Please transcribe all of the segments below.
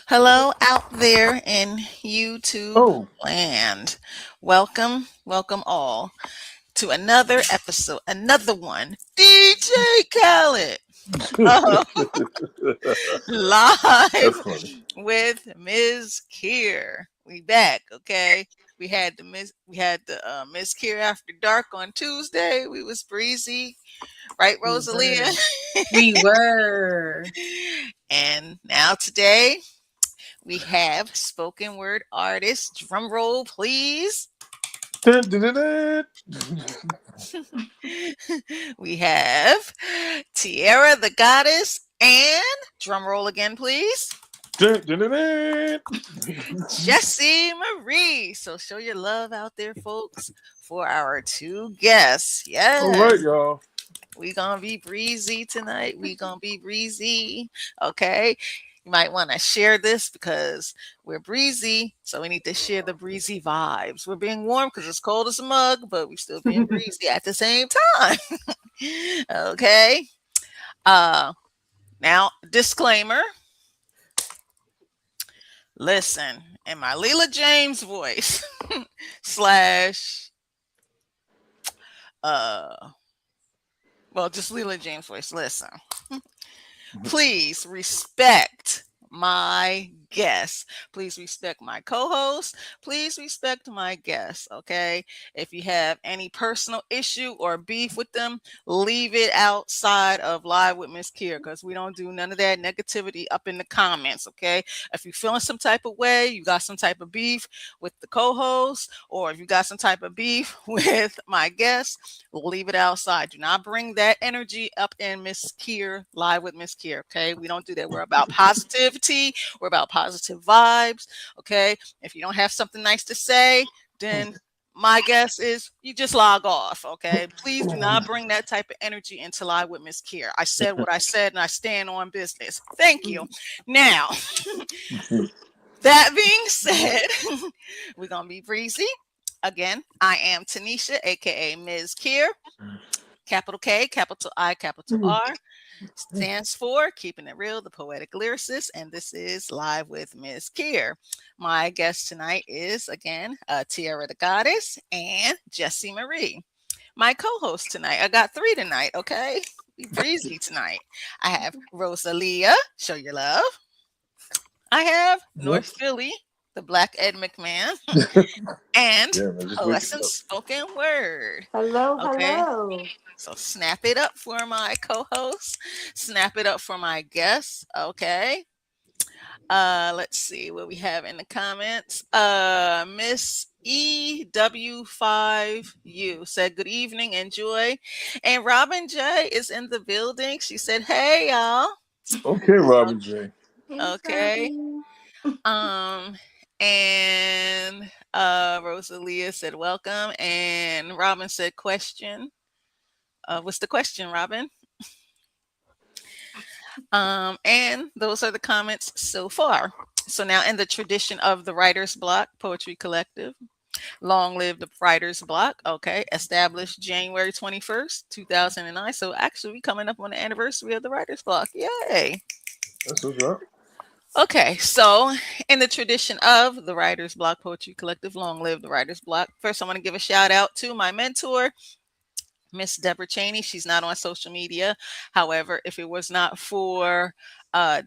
Hello out there in YouTube Oh, land. Welcome all to another episode, another one. DJ Khaled. Oh, that's live funny. with Ms. KIR. We back, okay? We had the Ms. KIR after dark on Tuesday. We was breezy, right, We Rosalia? were. We were. And now today we have spoken word artist. Drum roll, please. Dun, dun, dun, dun. We have Tierra, the goddess, and drum roll again, please. Dun, dun, dun, dun. Jessie Marie. So show your love out there, folks, for our two guests. All right, Yes. y'all. We gonna be breezy tonight. We gonna be breezy. Okay. You might want to share this because we're breezy, so we need to share the breezy vibes. We're being warm because it's cold as a mug, but we're still being breezy at the same time. Okay. Uh Now disclaimer. Listen, in my Leela James voice slash uh just Leela James voice. Listen. Please respect my guests. Please respect my co-host. Please respect my guests. Okay. If you have any personal issue or beef with them, leave it outside of Live with Miss Kier because we don't do none of that negativity up in the comments. Okay. If you're feeling some type of way, you got some type of beef with the co-host, or if you got some type of beef with my guests, leave it outside. Do not bring that energy up in Miss Kier, Live with Miss Kier. Okay. We don't do that. We're about positivity. We're about positive vibes. Okay. If you don't have something nice to say, then my guess is you just log off. Okay. Please do not bring that type of energy into Live with Miss Kier. I said what I said and I stand on business. Thank you. Now, that being said, we're going to be breezy. Again, I am Tanisha, aka Ms. Kier. Capital K, capital I, capital R stands for Keeping It Real, the Poetic Lyricist, and this is Live with Ms. Kier. My guest tonight is, again, Tierra the Goddess and Jessie Marie. My co-host tonight, I got three tonight, okay? We breezy tonight. I have Rosalia, show your love. I have What? North Philly, the Black Ed McMahon, and Yeah, man, just waking Poessence up. Spoken Word. Hello, Okay. hello. So snap it up for my co-host. Snap it up for my guests. Okay. Let's see what we have in the comments. Miss EW5U said good evening, enjoy. And Robin J is in the building. She said, hey y'all. Okay, Robin J. Hey, Okay. Robin. Um and Rosalia said welcome. And Robin said question. What's the question, Robin? And those are the comments so far. So now, in the tradition of the Writer's Block Poetry Collective, long live the Writer's Block. Okay, established January 21st, 2009. So actually, we coming up on the anniversary of the Writer's Block. Yay! That's what's up. Okay, so in the tradition of the Writer's Block Poetry Collective, long live the Writer's Block. First, I want to give a shout out to my mentor, Miss Deborah Cheney. She's not on social media. However, if it was not for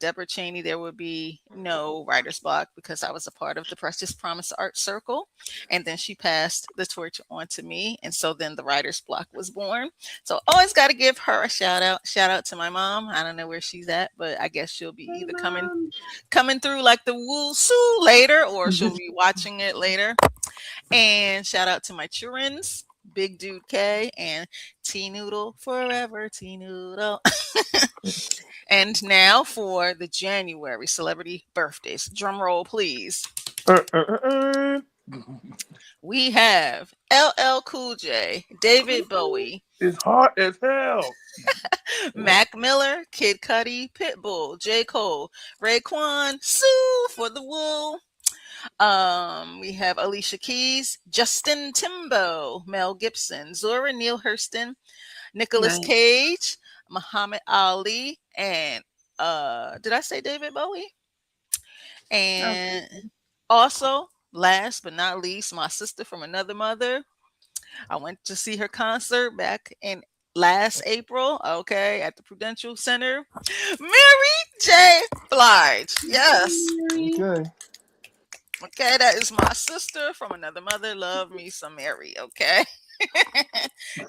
Deborah Cheney, there would be no writer's block because I was a part of the Precious Promise Art Circle. And then she passed the torch on to me. And so then the writer's block was born. So always got to give her a shout out. Shout out to my mom. I don't know where she's at, but I guess she'll be Hey, either Mom. coming through like the woo soo later, or she'll be watching it later. And shout out to my children's Big Dude K and T Noodle forever, T Noodle. And now for the January celebrity birthdays. Drum roll, please. Uh, uh, uh, uh. We have LL Cool J, David Bowie, It's hot as hell. Mac Miller, Kid Cudi, Pitbull, J. Cole, Raekwon, Sue for the Wool. We have Alicia Keys, Justin Timbo, Mel Gibson, Zora Neale Hurston, Nicolas Nice. Cage, Muhammad Ali, and did I say David Bowie? And Okay. also, last but not least, my sister from another mother. I went to see her concert back in last April, okay, at the Prudential Center. Mary J. Blige. Yes. Mary. Okay. Okay, that is my sister from another mother. Love me some Mary, okay?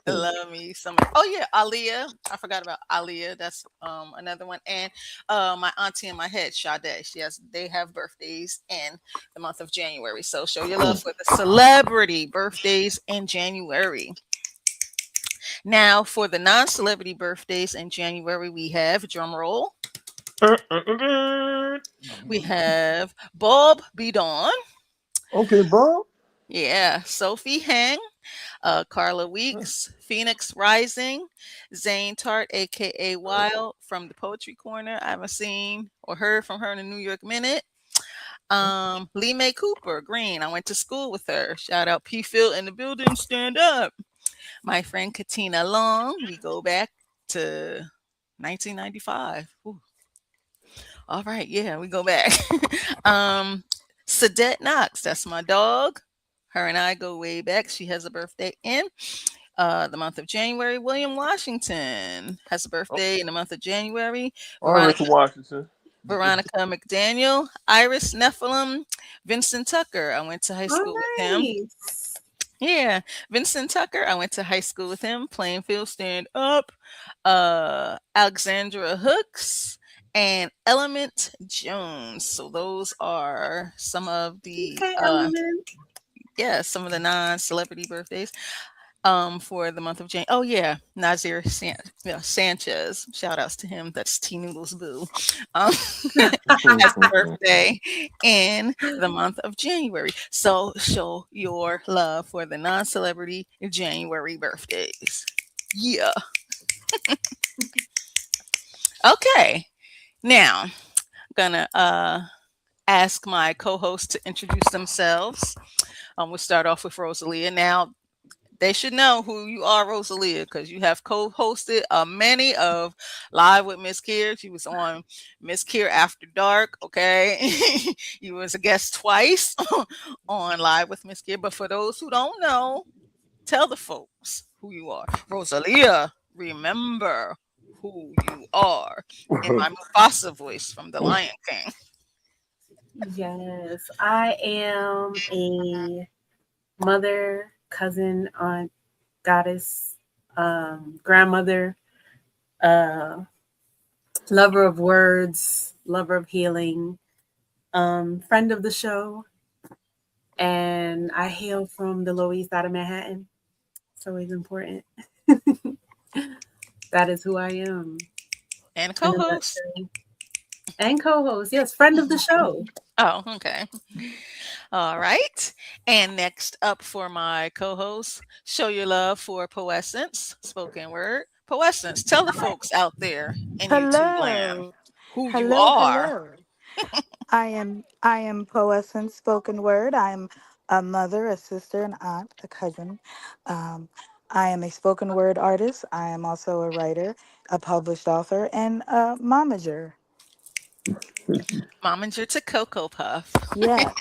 Love me some. Oh yeah, Aaliyah. I forgot about Aaliyah. That's another one. And my auntie in my head, Sade. They have birthdays in the month of January. So show your love for the celebrity birthdays in January. Now for the non-celebrity birthdays in January, we have drum roll. We have Bob Bidon. Okay, Bob. Yeah, Sophie Heng, Carla Weeks, Phoenix Rising, Zane Tart, aka Wild from the Poetry Corner. I haven't seen or heard from her in the New York Minute. Lee Mae Cooper, Green. I went to school with her. Shout out P Phil in the building. Stand up. My friend Katina Long. We go back to 1995. Ooh. All right, yeah, we go back. um, Sadette Knox, that's my dog. Her and I go way back. She has a birthday in the month of January. William Washington has a Oh, birthday in the month of January. all right, Mr. Veronica Washington. Veronica McDaniel, Iris Nephilim, Vincent Tucker. I went to high Oh, school with him. nice. Yeah, Vincent Tucker. I went to high school with him. Plainfield, stand up. Alexandra Hooks and Element Jones. So those are some of the Okay, Element. some of the non-celebrity birthdays for the month of January. Oh yeah, Sanchez. Shout outs to him. That's T Noodles Boo. Has a birthday in the month of January. So show your love for the non-celebrity January birthdays. Yeah. Okay. Now, I'm gonna ask my co-hosts to introduce themselves. We'll start off with Rosalia. Now, they should know who you are, Rosalia, because you have co-hosted many of Live with Mz.KIR. She was on Mz.KIR After Dark. Okay, you was a guest twice on Live with Mz.KIR. But for those who don't know, tell the folks who you are, Rosalia. Remember who you are in my Mufasa voice from The Lion King. Yes, I am a mother, cousin, aunt, goddess, grandmother, uh, lover of words, lover of healing, friend of the show, and I hail from the Lower East Side of Manhattan. It's always important. That is who I am And in a co-host. nutshell. And co-host, yes, friend of the show. Oh, okay. All right. And next up for my co-host, show your love for Poessence, spoken word. Poessence, tell the folks out there in YouTube land Hello. who you Hello, are. hello. I am Poessence Spoken Word. I'm a mother, a sister, an aunt, a cousin. Um, I am a spoken word artist. I am also a writer, a published author, and a momager. Momager to Cocoa Puff. Yes.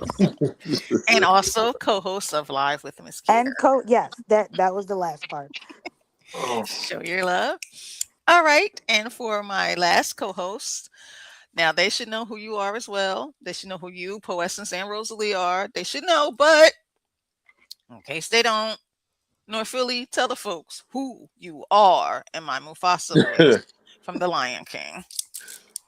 And also co-host of Live with Miss Kier. Yes, that was the last part. Oh, Show your love. All right. And for my last co-host, now they should know who you are as well. They should know who you, Poessence and Rosalie are. They should know, but in case they don't, nor Philly, tell the folks who you are in my Mufasa voice from The Lion King.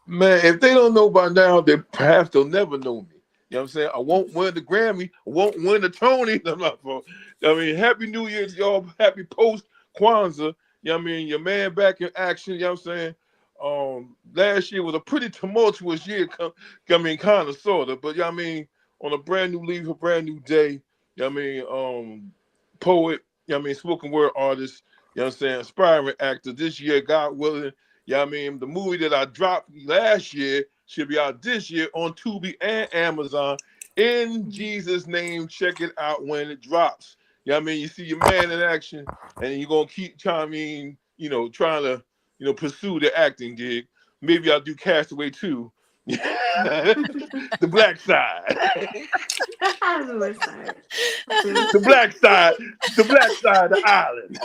man, if they don't know by now, then perhaps they'll never know me. You know what I'm saying? I won't win the Grammy. I won't win the Tony. I'm not for, I mean, Happy New Year to y'all. Happy post Kwanzaa. You know what I mean? Your man back in action. You know what I'm saying? Last year was a pretty tumultuous year. I mean, kind of, sort of. But, you know what I mean? On a brand new leaf, a brand new day. You know what I mean? Poet. You know what I mean? Spoken word artist. You know what I'm saying? Aspiring actor. This year, God willing. Yeah, I mean, the movie that I dropped last year should be out this year on Tubi and Amazon. In Jesus' name, check it out when it drops. Yeah, I mean, you see your man in action, and you're gonna keep trying. I mean, trying to, pursue the acting gig. Maybe I'll do Castaway too, The black side. The west side. True. The black side. The black side of the island.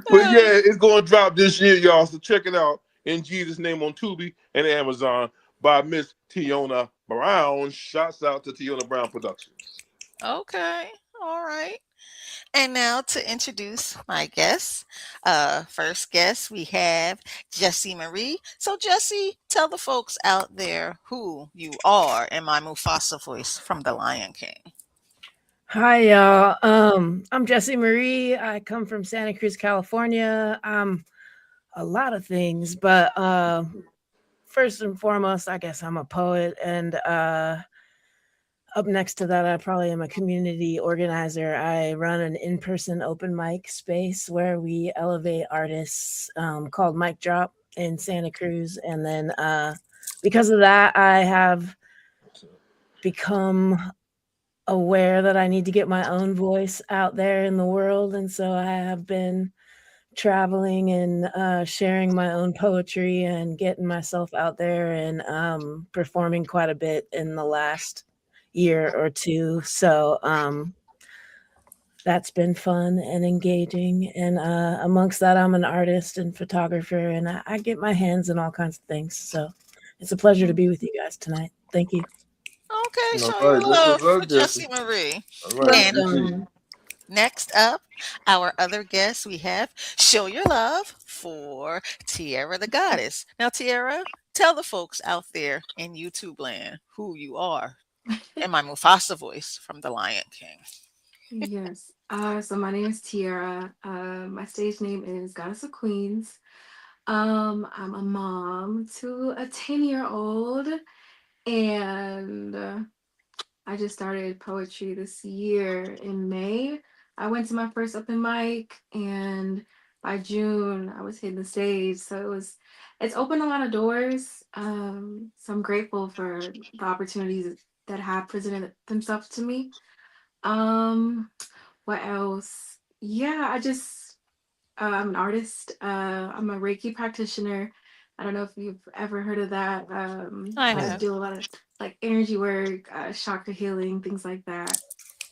But yeah, it's gonna drop this year, y'all. So check it out in Jesus' name on Tubi and Amazon by Miss Tiona Brown. Shouts out to Tiona Brown Productions. Okay. All right. And now to introduce my guests. First guest, we have Jessie Marie. So, Jessie, tell the folks out there who you are in my Mufasa voice from The Lion King. Hi, y'all. I'm Jessie Marie. I come from Santa Cruz, California. I'm a lot of things, but first and foremost, I guess I'm a poet, and up next to that, I probably am a community organizer. I run an in-person open mic space where we elevate artists called Mic Drop in Santa Cruz, and then because of that, I have become aware that I need to get my own voice out there in the world. And so I have been traveling and sharing my own poetry and getting myself out there and performing quite a bit in the last year or two. So that's been fun and engaging. And amongst that, I'm an artist and photographer, and I get my hands in all kinds of things. So it's a pleasure to be with you guys tonight. Thank you. Okay, All show your right, that's love what's for up, Jesse. Jessie Marie. All right, And good to see you. Welcome. next up, our other guest, we have Show Your Love for Tierra the Goddess. Now, Tierra, tell the folks out there in YouTube land who you are in my Mufasa voice from The Lion King. Yes. So my name is Tierra. My stage name is Goddess of Queens. I'm a mom to a 10-year-old, and I just started poetry this year in May. I went to my first open mic, and by June I was hitting the stage. So it's opened a lot of doors. So I'm grateful for the opportunities that have presented themselves to me. Um, what else? Yeah, I'm an artist. I'm a Reiki practitioner. I don't know if you've ever heard of that. I I have. do a lot of like energy work, chakra healing, things like that.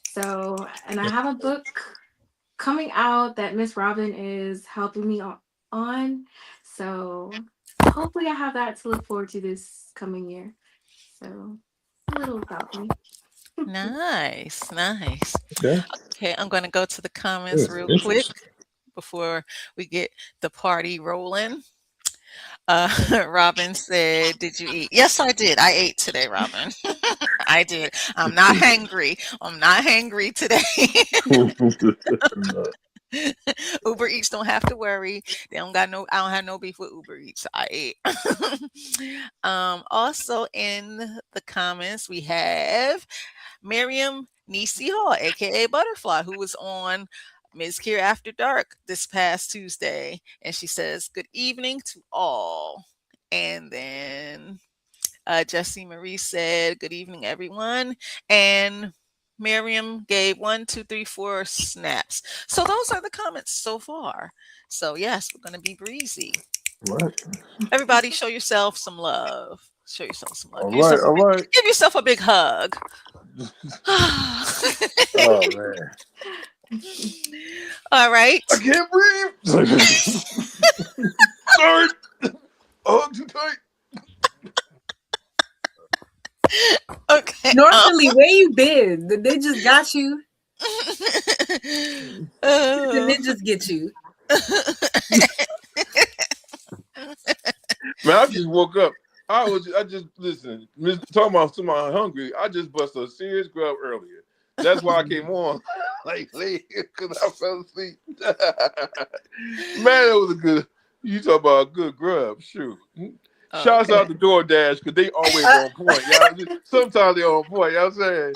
So, and I have a book coming out that Miss Robin is helping me on. So, hopefully, I have that to look forward to this coming year. So, a little about me. Nice, nice. Okay. Okay, I'm going to go to the comments Good. real quick Interesting. before we get the party rolling. Robin said, "Did you eat?" Yes, I did. I ate today, Robin. I did. I'm not hangry. I'm not hangry today. Uber Eats don't have to worry. They don't got no. I don't have no beef with Uber Eats. I ate. Also in the comments we have Miriam Nisi Hall, aka Butterfly, who was on Mz.KIR After Dark this past Tuesday, and she says, "Good evening to all." And then Jessie Marie said, "Good evening, everyone." And Miriam gave 1, 2, 3, 4 snaps. So those are the comments so far. So yes, we're gonna be breezy. Right. Everybody, show yourself some love. Show yourself some love. All right. All right. Give yourself a big hug. Oh man, All right. I can't breathe. Sorry. Oh, too tight. Okay. Normally, where you been? The ninjas got you. The ninjas get you. Man, I just woke up. I just listen. Talking about somebody hungry. I just busted a serious grub earlier. That's why I came on like late because I fell asleep. Man, it was a good. You talk about a good grub. Shoot. Shouts out to DoorDash because they always on point. Y'all, sometimes they on point. You know what I'm saying?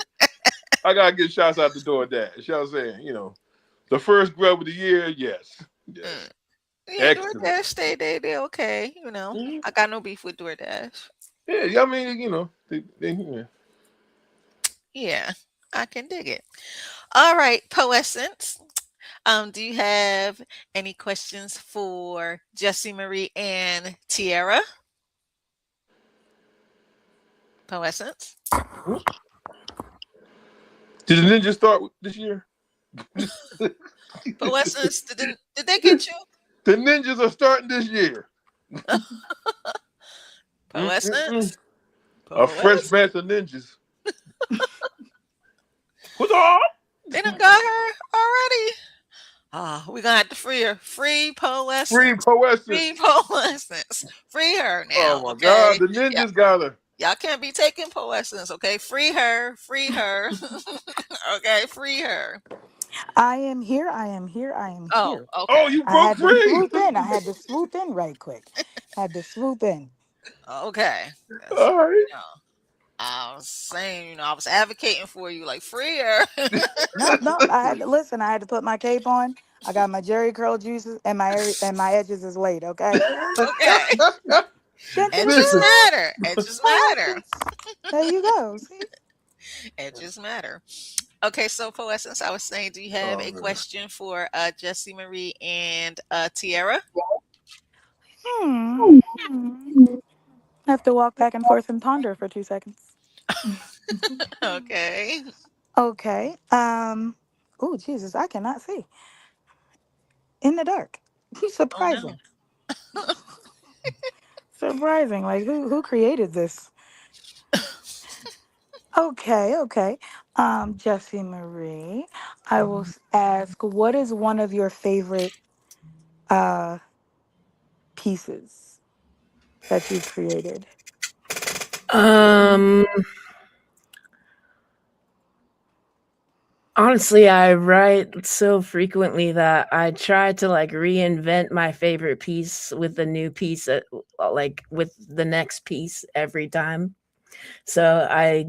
I gotta give shouts out to DoorDash. You know what I'm saying? You know, the first grub of the year, yes. Yes. Yeah, Excellent. DoorDash, they okay. You know, I got no beef with DoorDash. Yeah, I mean, you know, yeah. Yeah, I can dig it. All right, Poessence. Do you have any questions for Jessie Marie and Tierra? Poessence? Did the ninja start this year? Poessence, did they get you? The ninjas are starting this year. Mm-mm-mm. Poessence? A fresh Poessence? batch of ninjas. Huzzah! They done got her already. Ah, we're gonna have to free her. Free Free Poessence. Free Poessence. Poessence. Free her Oh now, my God, okay? the Yeah, ninjas got her. y'all can't be taking Poessence, okay? Free her. Free her. Okay, free her. I am here. I am here. I am Oh, here. Oh, okay. you I broke had to free. swoop in. I had to swoop in right quick. Had to swoop in. Okay. That's, All right. you know, I was saying, I was advocating for you, like free her. Nope, nope. I had to listen. I had to put my cape on. I got my Jerry curl juices and my edges is laid. Okay. Okay. Dun, dun, dun, Edges Listen. dun. matter. Edges matter. Poessence. There you go. See. Edges matter. Okay, so Poessence, I was saying, do you have Oh a man. question for Jessie Marie and Tierra? Hmm. Hmm. I have to walk back and forth and ponder for 2 seconds. Okay. Okay. Oh Jesus, I cannot see in the dark. Oh no. Surprising. Surprising. Like who created this? Okay, okay. Jessie Marie, I will ask, what is one of your favorite uh pieces that you've created? Um, Honestly, I write so frequently that I try to like reinvent my favorite piece with the new piece, like with the next piece every time. So I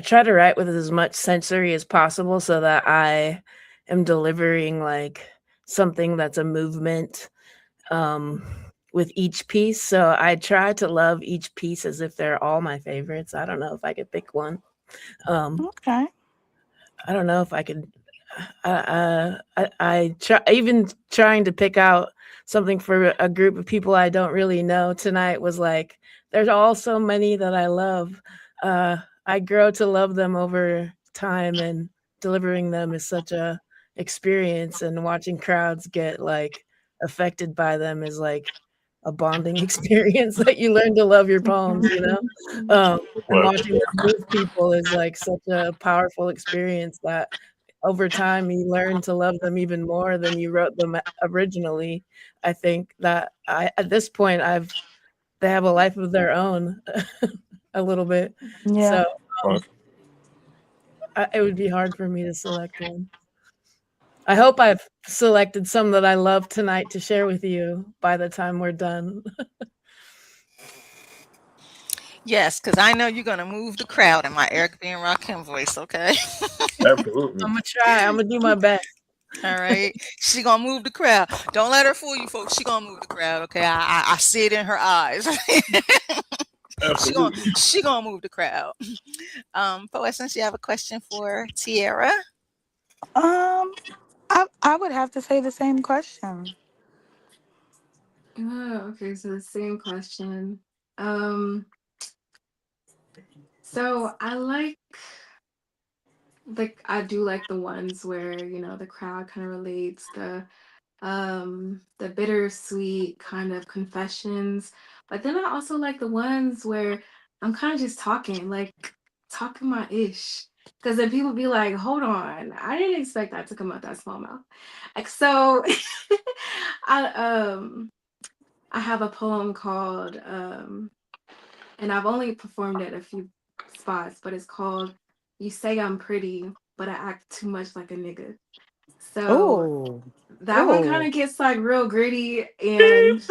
try to write with as much sensory as possible so that I am delivering like something that's a movement um with each piece. So I try to love each piece as if they're all my favorites. I don't know if I could pick one. Um Okay. I don't know if I could. I try, even trying to pick out something for a group of people I don't really know tonight was like, there's all so many that I love. I grow to love them over time, and delivering them is such a experience. And watching crowds get like affected by them is like a bonding experience that you learn to love your poems. And Right. watching them move people is like such a powerful experience that over time you learn to love them even more than you wrote them originally. I think that I at this point they have a life of their own a little bit. Yeah. So Right. it would be hard for me to select one. I hope I've selected some that I love tonight to share with you by the time we're done. Yes, because I know you're gonna move the crowd in my Eric B. and Rakim voice, okay? Absolutely. I'm gonna try. I'm gonna do my best. All right. She gonna move the crowd. Don't let her fool you folks. She gonna move the crowd, okay? I see it in her eyes. Absolutely. She gonna move the crowd. Poet, since you have a question for Tierra. Um, I would have to say the same question. Okay, so the same question. Um, so I do like the ones where, the crowd kind of relates, the bittersweet kind of confessions. But then I also like the ones where I'm kind of just talking, like talking my ish. Because then people be like, hold on, I didn't expect that to come out that small mouth. Like so I I have a poem called and I've only performed it a few spots, but it's called You Say I'm Pretty, but I Act Too Much Like a Nigga. So Oh, that one kind oh, of gets like real gritty and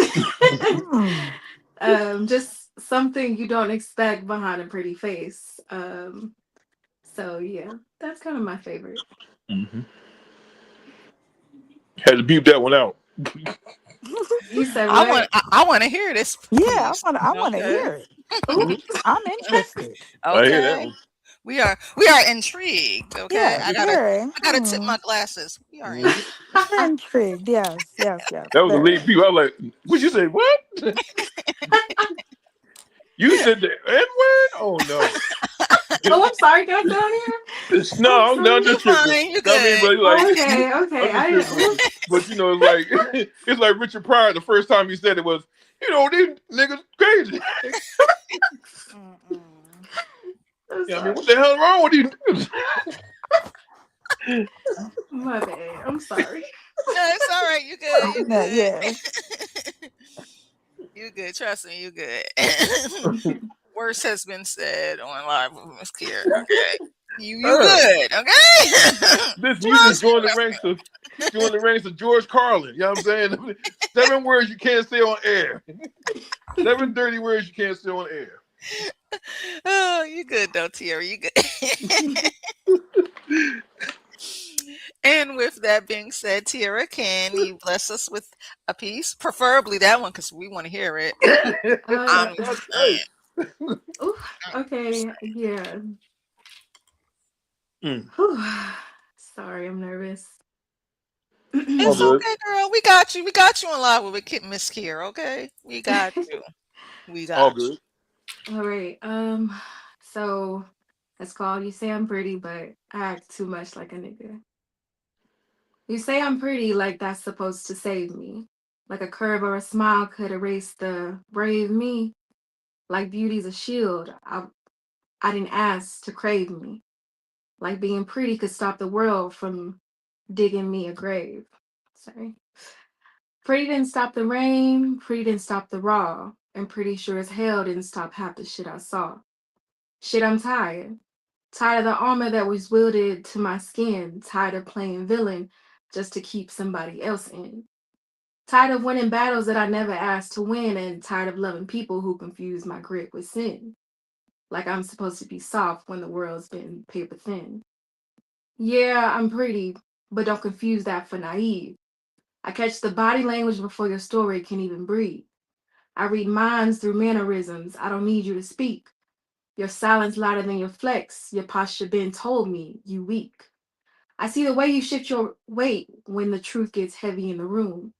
mm. just something you don't expect behind a pretty face. So yeah, that's kind of my favorite. Hmm. Had to beep that one out. You said I want what? I want to hear this Yeah. piece. I want to Okay. hear it. Ooh. I'm interested. I hear that Okay. one. We are intrigued. Okay, Yes, I gotta very. tip my glasses. We are Mhm. intrigued. We're intrigued. Yes, yes, yes. That was the Very. lead people. I was like, what you say? What? You said the N word? Oh no. Oh, I'm sorry. Can I sit on here? I'm No, I'm sorry. You just tripping. fine. You I mean, good. but like, Okay, okay. I'm just I didn't. tripping with you. Oof. But you know, it's like it's like Richard Pryor. The first time he said it was, you know, these niggas crazy. Mm-mm. I'm Yeah, I mean, sorry. what the hell wrong with these? My bad. I'm sorry. No, it's all right. You good. You No, yes. good. You good. Trust me. You good. Worse has been said on live with Mz.KIR. Okay. You Uh, good. Okay. Listen, you just Trust me. join the ranks of George Carlin. You know what I'm saying? 7 words you can't say on air. 7 dirty words you can't say on air. Oh, you good though, Tierra. You good. And with that being said, Tierra, can you bless us with a piece? Preferably that one because we want to hear it. I'm Yeah. That's right. Oof. Okay. Yeah. Mm. Whew. Sorry, I'm nervous. All It's good. okay, girl. We got you. We got you on live with Mz.KIR. Okay, we got you. We All got you. good. All right. So it's called You Say I'm Pretty, but I act too much like a nigga. You say I'm pretty like that's supposed to save me. Like a curve or a smile could erase the brave me. Like beauty's a shield. I didn't ask to crave me. Like being pretty could stop the world from digging me a grave. Sorry. Pretty didn't stop the rain. Pretty didn't stop the raw. And pretty sure as hell didn't stop half the shit I saw. Shit, I'm tired. Tired of the armor that was wielded to my skin. Tired of playing villain just to keep somebody else in. Tired of winning battles that I never asked to win, and tired of loving people who confuse my grit with sin. Like I'm supposed to be soft when the world's been paper thin. Yeah, I'm pretty, but don't confuse that for naive. I catch the body language before your story can even breathe. I read minds through mannerisms. I don't need you to speak. Your silence louder than your flex. Your posture been told me you weak. I see the way you shift your weight when the truth gets heavy in the room.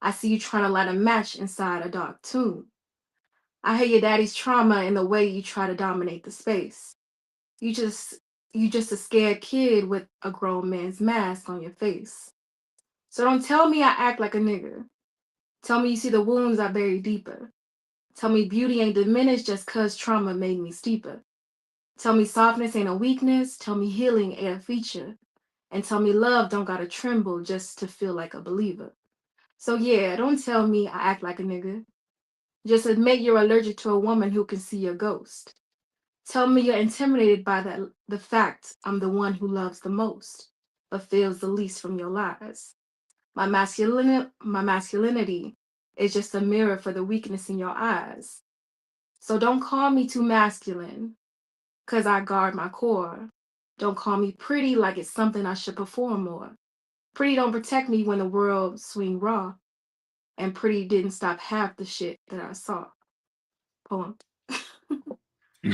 I see you trying to light a match inside a dark tomb. I hear your daddy's trauma in the way you try to dominate the space. You just you just a scared kid with a grown man's mask on your face. So don't tell me I act like a nigga. Tell me you see the wounds I bury deeper. Tell me beauty ain't diminished just cause trauma made me steeper. Tell me softness ain't a weakness. Tell me healing ain't a feature. And tell me love don't gotta tremble just to feel like a believer. So yeah, don't tell me I act like a nigga. Just admit you're allergic to a woman who can see your ghost. Tell me you're intimidated by the fact I'm the one who loves the most, but feels the least from your lies. My masculinity is just a mirror for the weakness in your eyes. So don't call me too masculine, cause I guard my core. Don't call me pretty like it's something I should perform more. Pretty don't protect me when the world swing raw, and pretty didn't stop half the shit that I saw. Poem.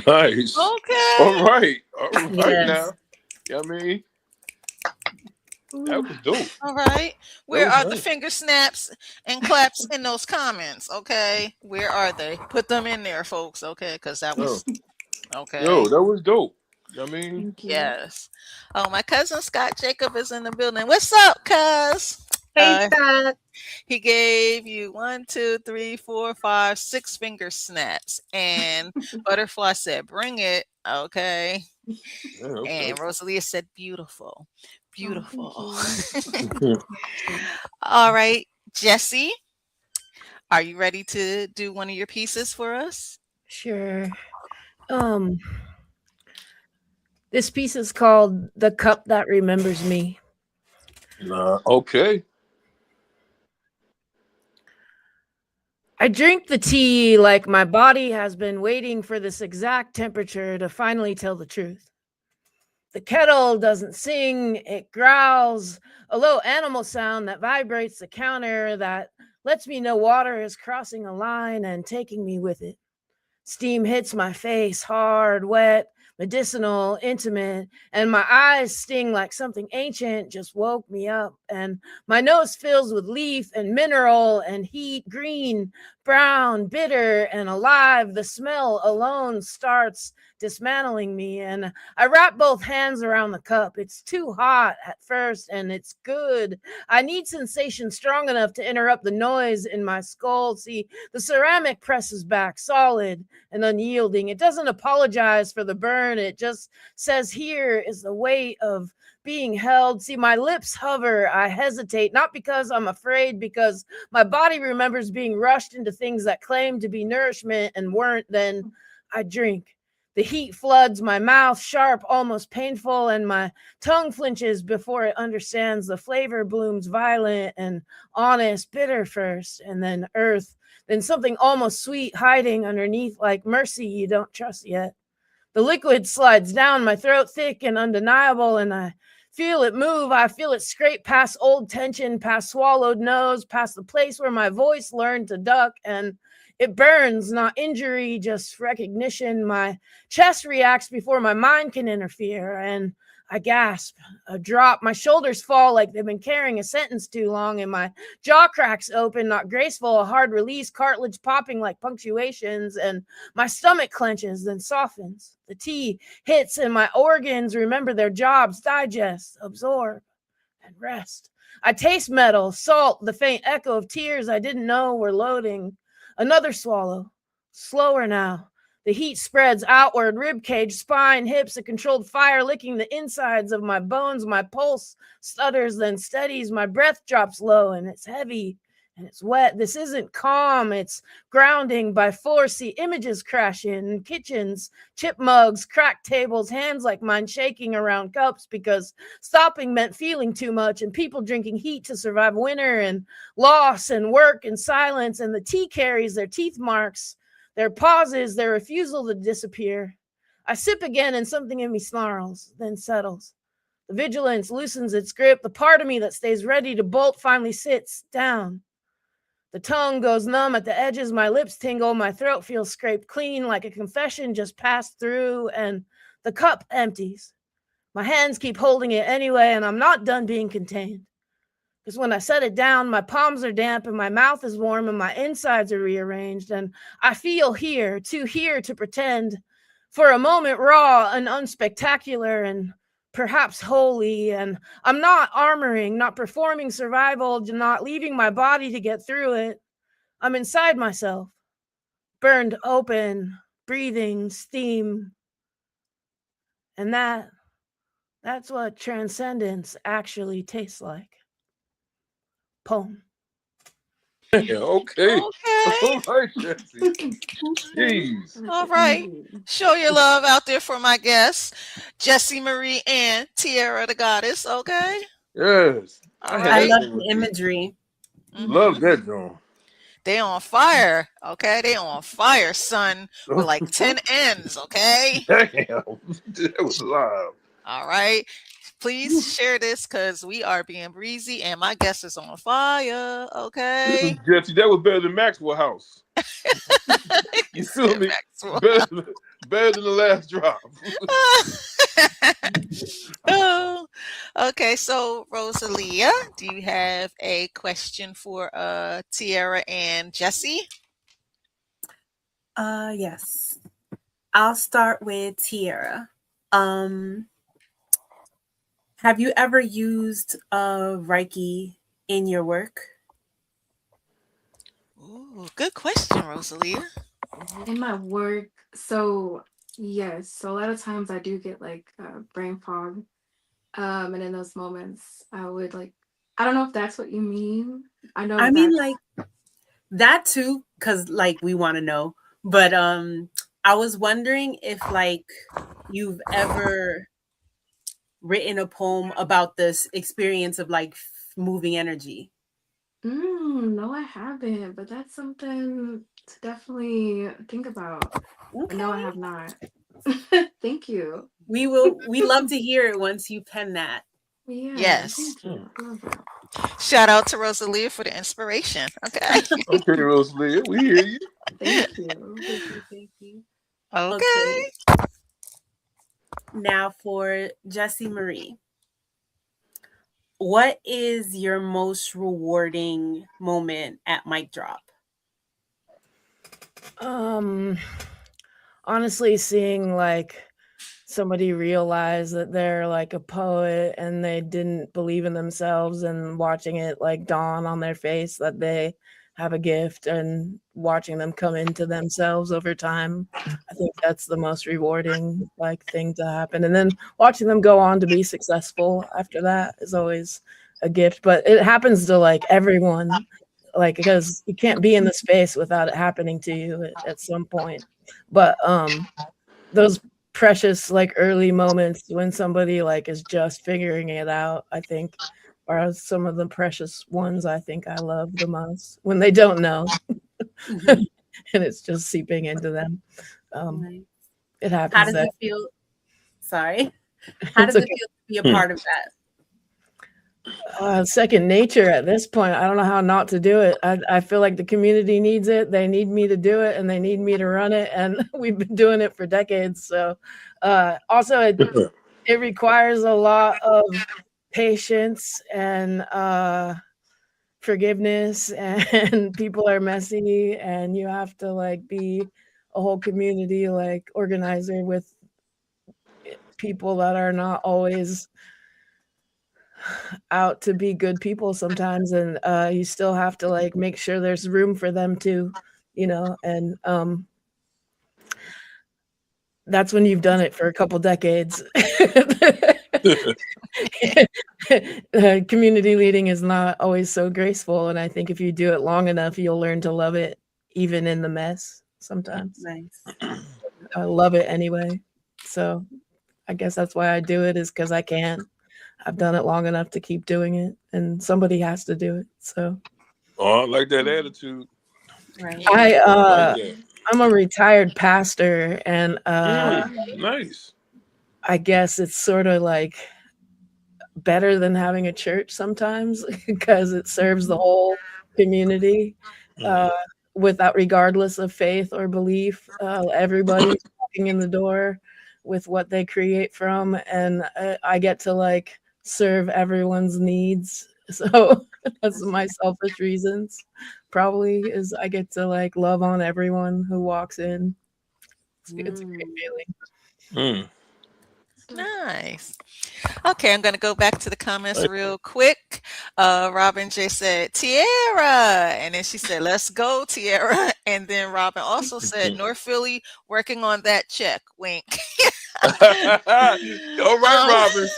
Nice. Okay. All right. All right Yes. now. Yeah, I mean, that Ooh. was dope. All right. That Where was are the nice. finger snaps and claps in those comments? Okay. Where are they? Put them in there, folks. Okay. Because that Oh, was okay. yo, that was dope. I mean, Thank you. Yes. Oh, my cousin Scott Jacob is in the building. What's up, cuz? Hey, Uh, Scott. he gave you 1, 2, 3, 4, 5, 6 finger snaps. And Butterfly said, bring it. Okay. yeah, okay. And Rosalia said, beautiful. Oh, thank Beautiful. you. All right. Jessie, are you ready to do one of your pieces for us? Sure. Um, this piece is called "The Cup That Remembers Me." Okay. I drink the tea like my body has been waiting for this exact temperature to finally tell the truth. The kettle doesn't sing, it growls, a low animal sound that vibrates the counter that lets me know water is crossing a line and taking me with it. Steam hits my face, hard, wet, medicinal, intimate, and my eyes sting like something ancient just woke me up. And my nose fills with leaf and mineral and heat, green, brown, bitter, and alive. The smell alone starts dismantling me, and I wrap both hands around the cup. It's too hot at first, and it's good. I need sensation strong enough to interrupt the noise in my skull. See, the ceramic presses back, solid and unyielding. It doesn't apologize for the burn. It just says, here is the weight of being held. See, my lips hover. I hesitate, not because I'm afraid, because my body remembers being rushed into things that claim to be nourishment and weren't. Then I drink. The heat floods my mouth, sharp, almost painful, and my tongue flinches before it understands. The flavor blooms violent and honest, bitter first, and then earth, then something almost sweet hiding underneath, like mercy you don't trust yet. The liquid slides down my throat, thick and undeniable, and I feel it move. I feel it scrape past old tension, past swallowed nose, past the place where my voice learned to duck, and it burns, not injury, just recognition. My chest reacts before my mind can interfere, and I gasp, a drop. My shoulders fall like they've been carrying a sentence too long, and my jaw cracks open, not graceful, a hard release, cartilage popping like punctuations, and my stomach clenches, then softens. The tea hits, and my organs remember their jobs, digest, absorb, and rest. I taste metal, salt, the faint echo of tears I didn't know were loading. Another swallow, slower now. The heat spreads outward, rib cage, spine, hips, a controlled fire licking the insides of my bones. My pulse stutters, then steadies. My breath drops low, and it's heavy, and it's wet. This isn't calm. It's grounding by force. See images crash in kitchens, chip mugs, cracked tables, hands like mine shaking around cups because stopping meant feeling too much, and people drinking heat to survive winter and loss and work and silence. And the tea carries their teeth marks, their pauses, their refusal to disappear. I sip again, and something in me snarls, then settles. The vigilance loosens its grip. The part of me that stays ready to bolt finally sits down. The tongue goes numb at the edges. My lips tingle. My throat feels scraped clean like a confession just passed through, and the cup empties. My hands keep holding it anyway, and I'm not done being contained. Because when I set it down, my palms are damp and my mouth is warm and my insides are rearranged. And I feel here to pretend for a moment raw and unspectacular and perhaps holy. And I'm not armoring, not performing survival, not leaving my body to get through it. I'm inside myself, burned open, breathing steam. And that's what transcendence actually tastes like. Poem. Yeah, okay. Okay. All right, Jessie. Jeez. All right. Show your love out there for my guests, Jessie Marie and Tierra the Goddess. Okay. Yes. All I had I right. that love thing the with me. imagery. Love that John. They on fire. Okay. They on fire, son, with like 10 ends. Okay. Damn. That was live. All right. Please share this because we are being breezy and my guest is on fire. Okay. Jessie, that was better than Maxwell House. You feel me? Better than the last drop. Oh, okay. So Rosalia, do you have a question for Tierra and Jessie? Yes. I'll start with Tierra. Have you ever used Reiki in your work? Ooh, good question, Rosalia. In my work, so yes, so a lot of times I do get like brain fog, and in those moments I would like, I don't know if that's what you mean. I know I mean, like that too, because like we want to know. But I was wondering if like you've ever written a poem about this experience of like moving energy. No, I haven't, but that's something to definitely think about. But no, I have not. Thank you. We love to hear it once you pen that. Yeah, Yes. thank you. I love that. Shout out to Rosalia for the inspiration. Okay. Okay, Rosalia, we hear you. Thank you. Thank you. Okay. Now for Jessie Marie. What is your most rewarding moment at mic drop? Um, honestly, seeing like somebody realize that they're like a poet and they didn't believe in themselves, and watching it like dawn on their face that they have a gift, and watching them come into themselves over time. I think that's the most rewarding like thing to happen. And then watching them go on to be successful after that is always a gift, but it happens to like everyone, like because you can't be in the space without it happening to you at some point. But those precious like early moments when somebody like is just figuring it out, I think are some of the precious ones I think I love the most, when they don't know Mhm. and it's just seeping into them. um Nice. it How happens does that it feel? Sorry. How it's does okay. it feel to be a Hmm. part of that? Second nature at this point. I don't know how not to do it. I feel like the community needs it. They need me to do it, and they need me to run it, and we've been doing it for decades. So also it requires a lot of patience and forgiveness, and people are messy, and you have to like be a whole community like organizer with people that are not always out to be good people sometimes, and you still have to like make sure there's room for them too, and that's when you've done it for a couple decades. Community leading is not always so graceful, and I think if you do it long enough, you'll learn to love it even in the mess sometimes. Nice. I love it anyway. So I guess that's why I do it, is because I can. I've done it long enough to keep doing it, and somebody has to do it. So Oh, I like that attitude. Right. Yeah. I I like that. I'm a retired pastor, and Nice. I guess it's sort of like better than having a church sometimes because it serves the whole community, uh, Mm. without regardless of faith or belief. Everybody's walking in the door with what they create from, and I get to like serve everyone's needs. So that's my selfish reasons. Probably is I get to like love on everyone who walks in. It's a great Mm. feeling. Mm. Nice. Okay, I'm going to go back to the comments Nice. real quick. Robin J said, Tierra. And then she said, let's go, Tierra. And then Robin also said, North Philly working on that check. Wink. All right, um, Robin.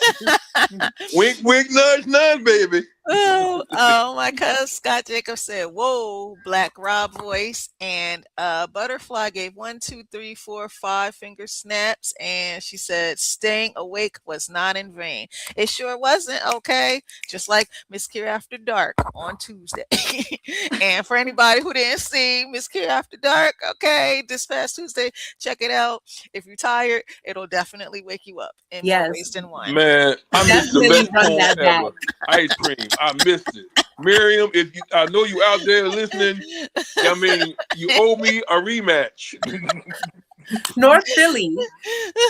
Wink, wink, nudge, nudge, baby. my cousin Scott Jacobs said, "Whoa, Black Rob voice." And Butterfly gave 1, 2, 3, 4, 5 finger snaps, and she said, "Staying awake was not in vain. It sure wasn't." Okay, just like Mz.KIR After Dark on Tuesday. And for anybody who didn't see Mz.KIR After Dark, okay, this past Tuesday, check it out. If you're tired, it'll definitely wake you up in more Yes. ways than one. Man, I missed the Definitely best run poem that back. ever. Ice cream. I missed it. Miriam, if you, I know you out there listening. I mean, you owe me a rematch. North Philly,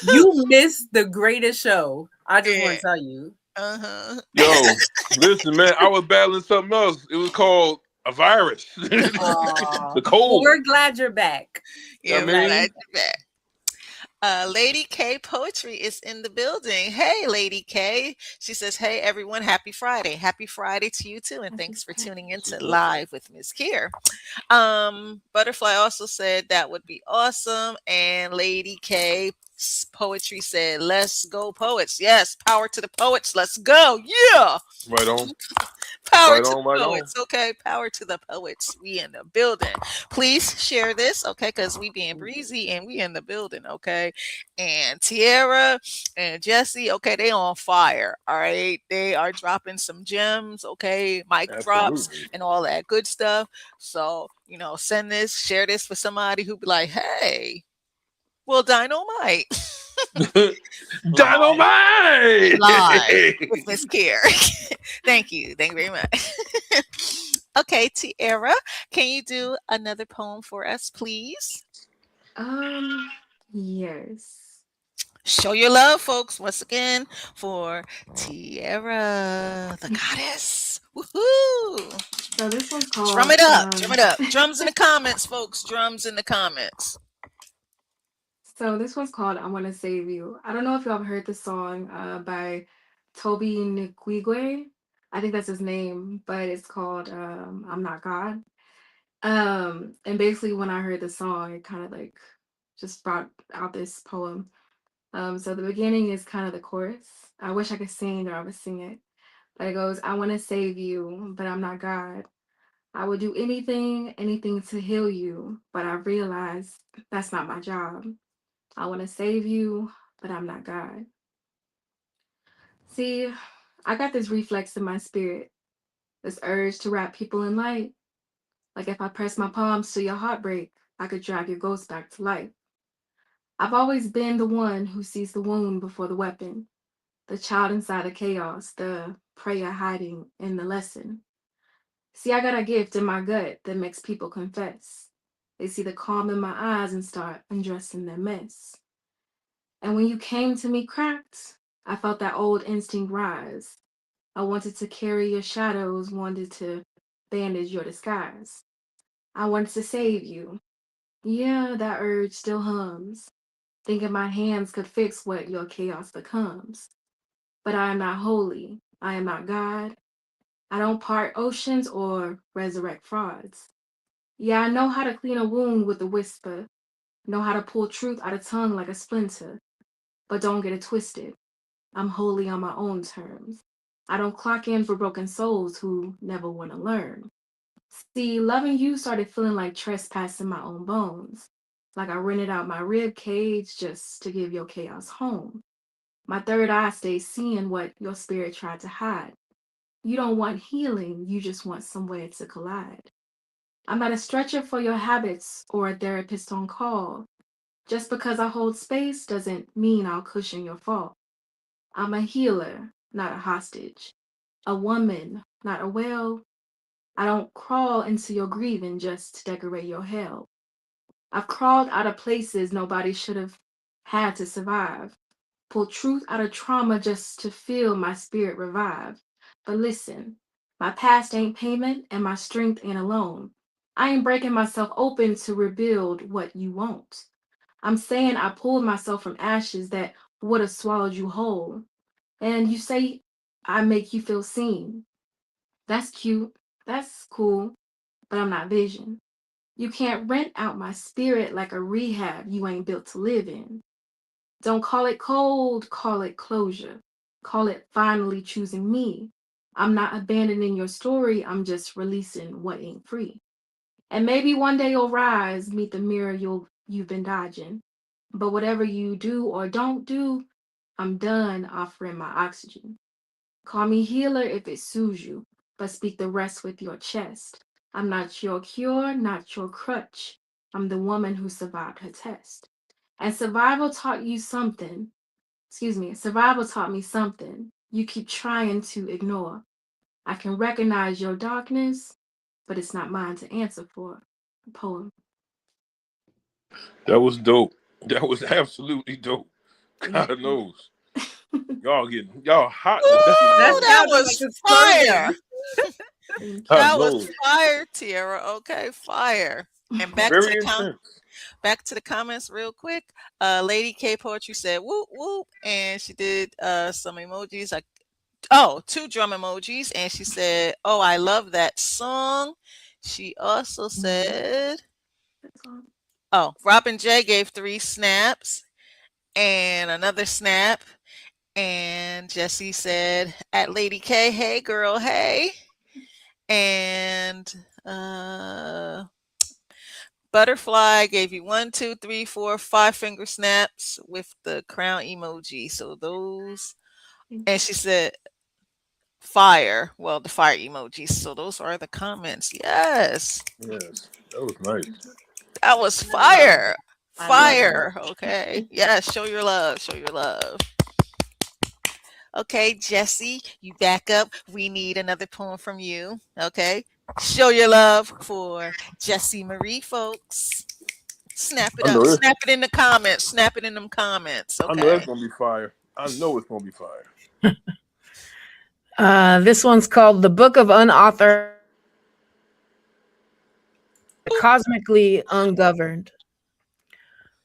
you missed the greatest show. I just want Yeah. to tell you. Uh-huh. Yo, listen, man, I was battling something else. It was called a virus. The Well, cold. we're glad you're back. I Yeah, we're Right. glad mean, you're back. Lady K Poetry is in the building. Hey, Lady K. She says, "Hey, everyone, happy Friday. Happy Friday to you too. And Happy thanks for tuning Friday. into Live with Mz.KIR." Butterfly also said that would be awesome. And Lady K Poetry said, "Let's go, poets. Yes, power to the poets. Let's go. Yeah. right on, Power right to on, right the on. poets, okay? Power to the poets. We in the building. Please share this, okay? Because we being breezy and we in the building, okay? And Tierra and Jessie, okay, they on fire, all right? They are dropping some gems, okay? Mic drops Absolutely. and all that good stuff. So, send this, share this for somebody who be like, hey, well, Dynamite. Live. Dynamite. Live with Mz.KIR. Thank you. Thank you very much. Okay, Tierra, can you do another poem for us, please? Um, yes. Show your love, folks, once again for Tierra, the goddess. Woohoo! So this one's Drum called it up, drum it up. Drums in the comments, folks. Drums in the comments. I Wanna Save You. I don't know if y'all have heard the song by Toby Nquigwe. I think that's his name, but it's called I'm Not God. And basically when I heard the song, it kind of like just brought out this poem. So the beginning is kind of the chorus. I wish I could sing or I would sing it. But it goes, I want to save you, but I'm not God. I would do anything, anything to heal you, but I realize that's not my job. I want to save you, but I'm not God. See, I got this reflex in my spirit, this urge to wrap people in light. Like if I press my palms to your heartbreak, I could drag your ghost back to life. I've always been the one who sees the wound before the weapon, the child inside the chaos, the prayer hiding in the lesson. See, I got a gift in my gut that makes people confess. They see the calm in my eyes and start undressing their mess. And when you came to me cracked, I felt that old instinct rise. I wanted to carry your shadows, wanted to bandage your disguise. I wanted to save you. Yeah, that urge still hums, thinking my hands could fix what your chaos becomes. But I am not holy. I am not God. I don't part oceans or resurrect frauds. Yeah, I know how to clean a wound with a whisper, know how to pull truth out of tongue like a splinter. But don't get it twisted. I'm holy on my own terms. I don't clock in for broken souls who never want to learn. See, loving you started feeling like trespassing my own bones. Like I rented out my rib cage just to give your chaos home. My third eye stays seeing what your spirit tried to hide. You don't want healing, you just want somewhere to collide. I'm not a stretcher for your habits or a therapist on call. Just because I hold space doesn't mean I'll cushion your fall. I'm a healer, not a hostage. A woman, not a whale. I don't crawl into your grieving just to decorate your hell. I've crawled out of places nobody should have had to survive. Pull truth out of trauma just to feel my spirit revive. But listen, my past ain't payment and my strength ain't alone. I ain't breaking myself open to rebuild what you won't. I'm saying I pulled myself from ashes that would have swallowed you whole. And you say I make you feel seen. That's cute. That's cool. But I'm not vision. You can't rent out my spirit like a rehab you ain't built to live in. Don't call it cold, call it closure. Call it finally choosing me. I'm not abandoning your story, I'm just releasing what ain't free. And maybe one day you'll rise, meet the mirror you've been dodging. But whatever you do or don't do, I'm done offering my oxygen. Call me healer if it soothes you, but speak the rest with your chest. I'm not your cure, not your crutch. I'm the woman who survived her test. And survival taught me something you keep trying to ignore. I can recognize your darkness, but it's not mine to answer for. Poem. That was dope. That was absolutely dope. Thank God you. knows. Y'all hot today, That Woo, man. that sounded like was a fire. sermon. Thank God That you. was knows. fire, Tierra. Okay, fire. And Very intense. back to the comments real quick. Lady K Poetry said whoop whoop, and she did some emojis like two drum emojis, and she said, "Oh, I love that song." She also Mhm. said, That's all. "Oh, Robin J gave 3 snaps and another snap." And Jessie said, "At Lady K, hey girl, hey." And Butterfly gave you 1, 2, 3, 4, 5 finger snaps with the crown emoji. So those, Thank and she said fire. Well, the fire emojis. So those are the comments. Yes, Yes, that was nice. you. that was I love it. fire. I love it. Fire. Okay. Yes. Show your love. Show your love. Okay, Jessie, you back up. We need another poem from you. Okay. Show your love for Jessie Marie, folks. Snap it I up. know it. Snap it in the comments. Snap it in them comments. I know that's Okay. gonna be fire. I know it's gonna be fire. This one's called The Book of Unauthorized, Cosmically Ungoverned.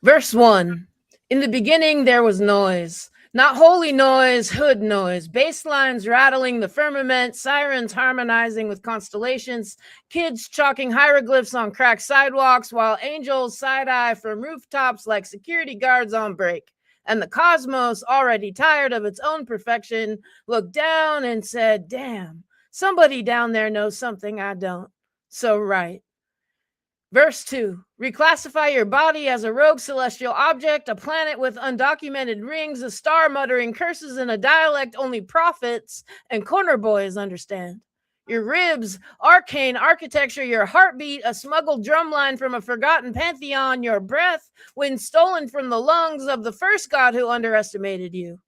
Verse 1. In the beginning there was noise. Not holy noise, hood noise, bass lines rattling the firmament, sirens harmonizing with constellations, kids chalking hieroglyphs on cracked sidewalks, while angels side-eye from rooftops like security guards on break. And the cosmos, already tired of its own perfection, looked down and said, damn, somebody down there knows something I don't. So right. Verse 2. Reclassify your body as a rogue celestial object, a planet with undocumented rings, a star muttering curses in a dialect only prophets and corner boys understand. Your ribs, arcane architecture, your heartbeat, a smuggled drumline from a forgotten pantheon, your breath, wind stolen from the lungs of the first god who underestimated you.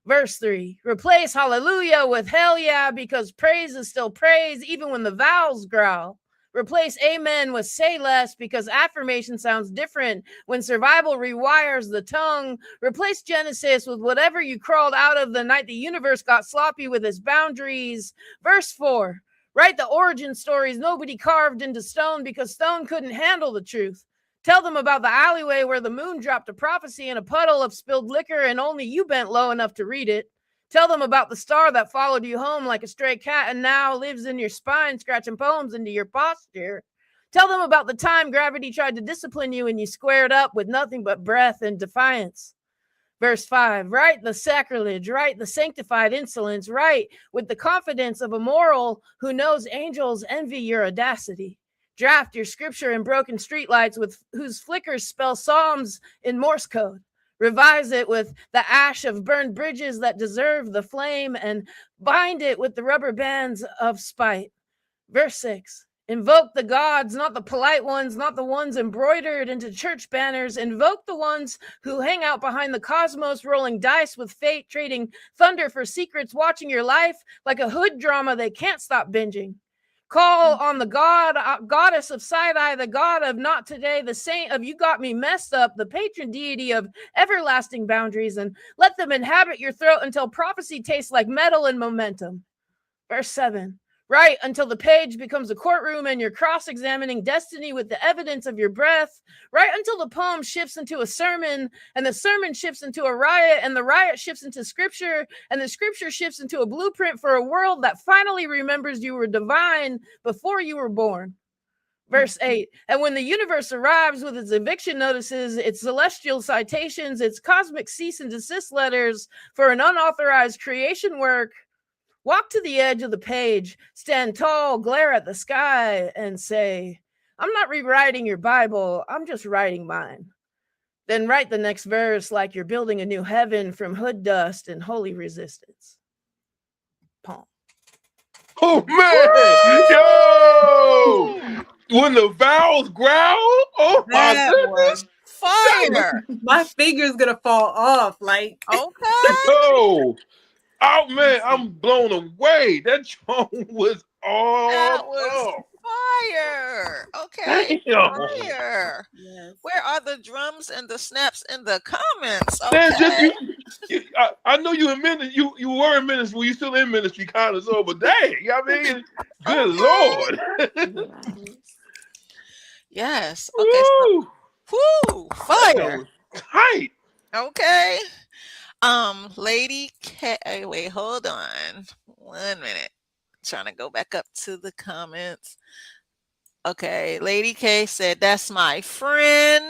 Verse 3. Replace hallelujah with hell yeah, because praise is still praise even when the vowels growl. Replace amen with say less, because affirmation sounds different when survival rewires the tongue. Replace Genesis with whatever you crawled out of the night the universe got sloppy with its boundaries. Verse 4. Write the origin stories nobody carved into stone because stone couldn't handle the truth. Tell them about the alleyway where the moon dropped a prophecy in a puddle of spilled liquor and only you bent low enough to read it. Tell them about the star that followed you home like a stray cat and now lives in your spine, scratching poems into your posture. Tell them about the time gravity tried to discipline you and you squared up with nothing but breath and defiance. Verse 5, write the sacrilege, write the sanctified insolence, write with the confidence of a moral who knows angels envy your audacity. Draft your scripture in broken streetlights with whose flickers spell psalms in Morse code. Revise it with the ash of burned bridges that deserve the flame and bind it with the rubber bands of spite. Verse 6. Invoke the gods, not the polite ones, not the ones embroidered into church banners. Invoke the ones who hang out behind the cosmos, rolling dice with fate, trading thunder for secrets, watching your life like a hood drama they can't stop binging. Call on the goddess of side-eye, the god of not today, the saint of you got me messed up, the patron deity of everlasting boundaries, and let them inhabit your throat until prophecy tastes like metal and momentum. Verse 7. Write until the page becomes a courtroom and you're cross-examining destiny with the evidence of your breath. Write until the poem shifts into a sermon and the sermon shifts into a riot and the riot shifts into scripture and the scripture shifts into a blueprint for a world that finally remembers you were divine before you were born. Verse 8. And when the universe arrives with its eviction notices, its celestial citations, its cosmic cease and desist letters for an unauthorized creation work, walk to the edge of the page, stand tall, glare at the sky, and say, I'm not rewriting your Bible, I'm just writing mine. Then write the next verse like you're building a new heaven from hood dust and holy resistance. Poem. Oh man, yo! When the vowels growl, oh my That goodness, Fire. My finger's gonna fall off. Like, Okay. yo! Oh man, I'm blown away. That tone was That all was off. fire. Okay. Damn. Fire. yes. Where are the drums and the snaps in the comments? Man, just Okay. I know you in ministry. You were in ministry. Well, you still in ministry, kind of so. But dang, I mean, good lord. Yes. Okay. So, whoo, That fire. was tight. Okay. Lady K. Wait, hold on. 1 minute. Trying to go back up to the comments. Okay, Lady K said, that's my friend.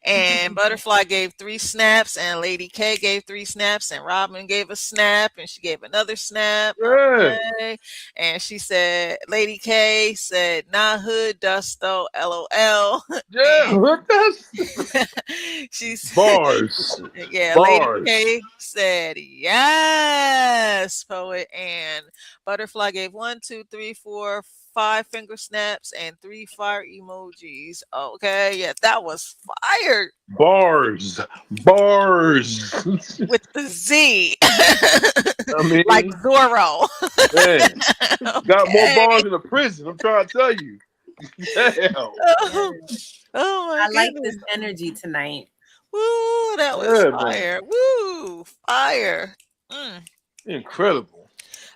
And Butterfly gave 3 snaps, and Lady K gave 3 snaps, and Robin gave a snap, and she gave another snap. Yeah. Okay. And she said, Lady K said, nah, hood dust though, LOL. Yeah. What that's She said, bars. yeah, Bars. Lady K said, yes, poet. And Butterfly gave 1, 2, 3, 4, 5 finger snaps and 3 fire emojis. Okay, yeah, that was fire Bars. Bars. with the Z. I mean, Like Zorro. man, got more Okay. bars in the prison. I'm trying to tell you. Damn. Oh, oh my I like this goodness. energy tonight. Woo, that was Yeah, man. fire. Woo, fire. Mm. Incredible.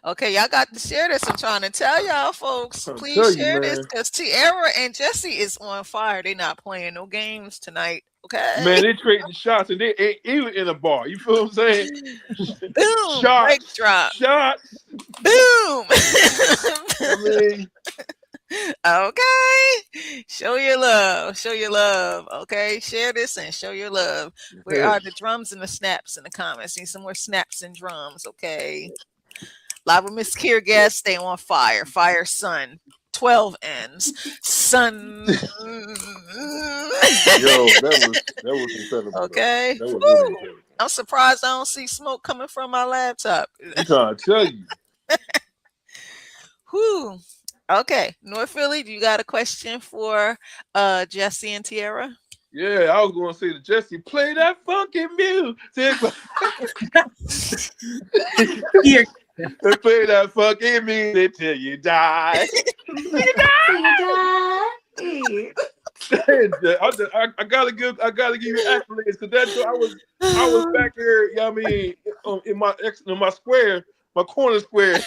Okay, y'all got to share this. I'm trying to tell y'all, folks. I'm Please telling you, share this man. because Tierra and Jessie is on fire. They not playing no games tonight. Okay. Man, they trading shots and they ain't even in a bar. You feel what I'm saying? Boom, mic Shots, drop. shots. Boom. I mean, Okay. Show your love. Show your love. Okay. Share this and show your love. Where are the drums and the snaps in the comments? Need some more snaps and drums. Okay. Live with Mz.KIR guests. Stay on fire. Fire sun. 12 ends. Sun. yo, that was incredible though. Okay. That was really Woo. incredible. I'm surprised I don't see smoke coming from my laptop. I'm trying to tell you. Whew. Okay. North Philly, do you got a question for Jessie and Tierra? Yeah, I was going to say to Jessie, play that funky music. Here. Play that funky music till you die. See you, Dad. Hey. I gotta give you accolades because that I was back there. You know what I mean, in my square, my corner square.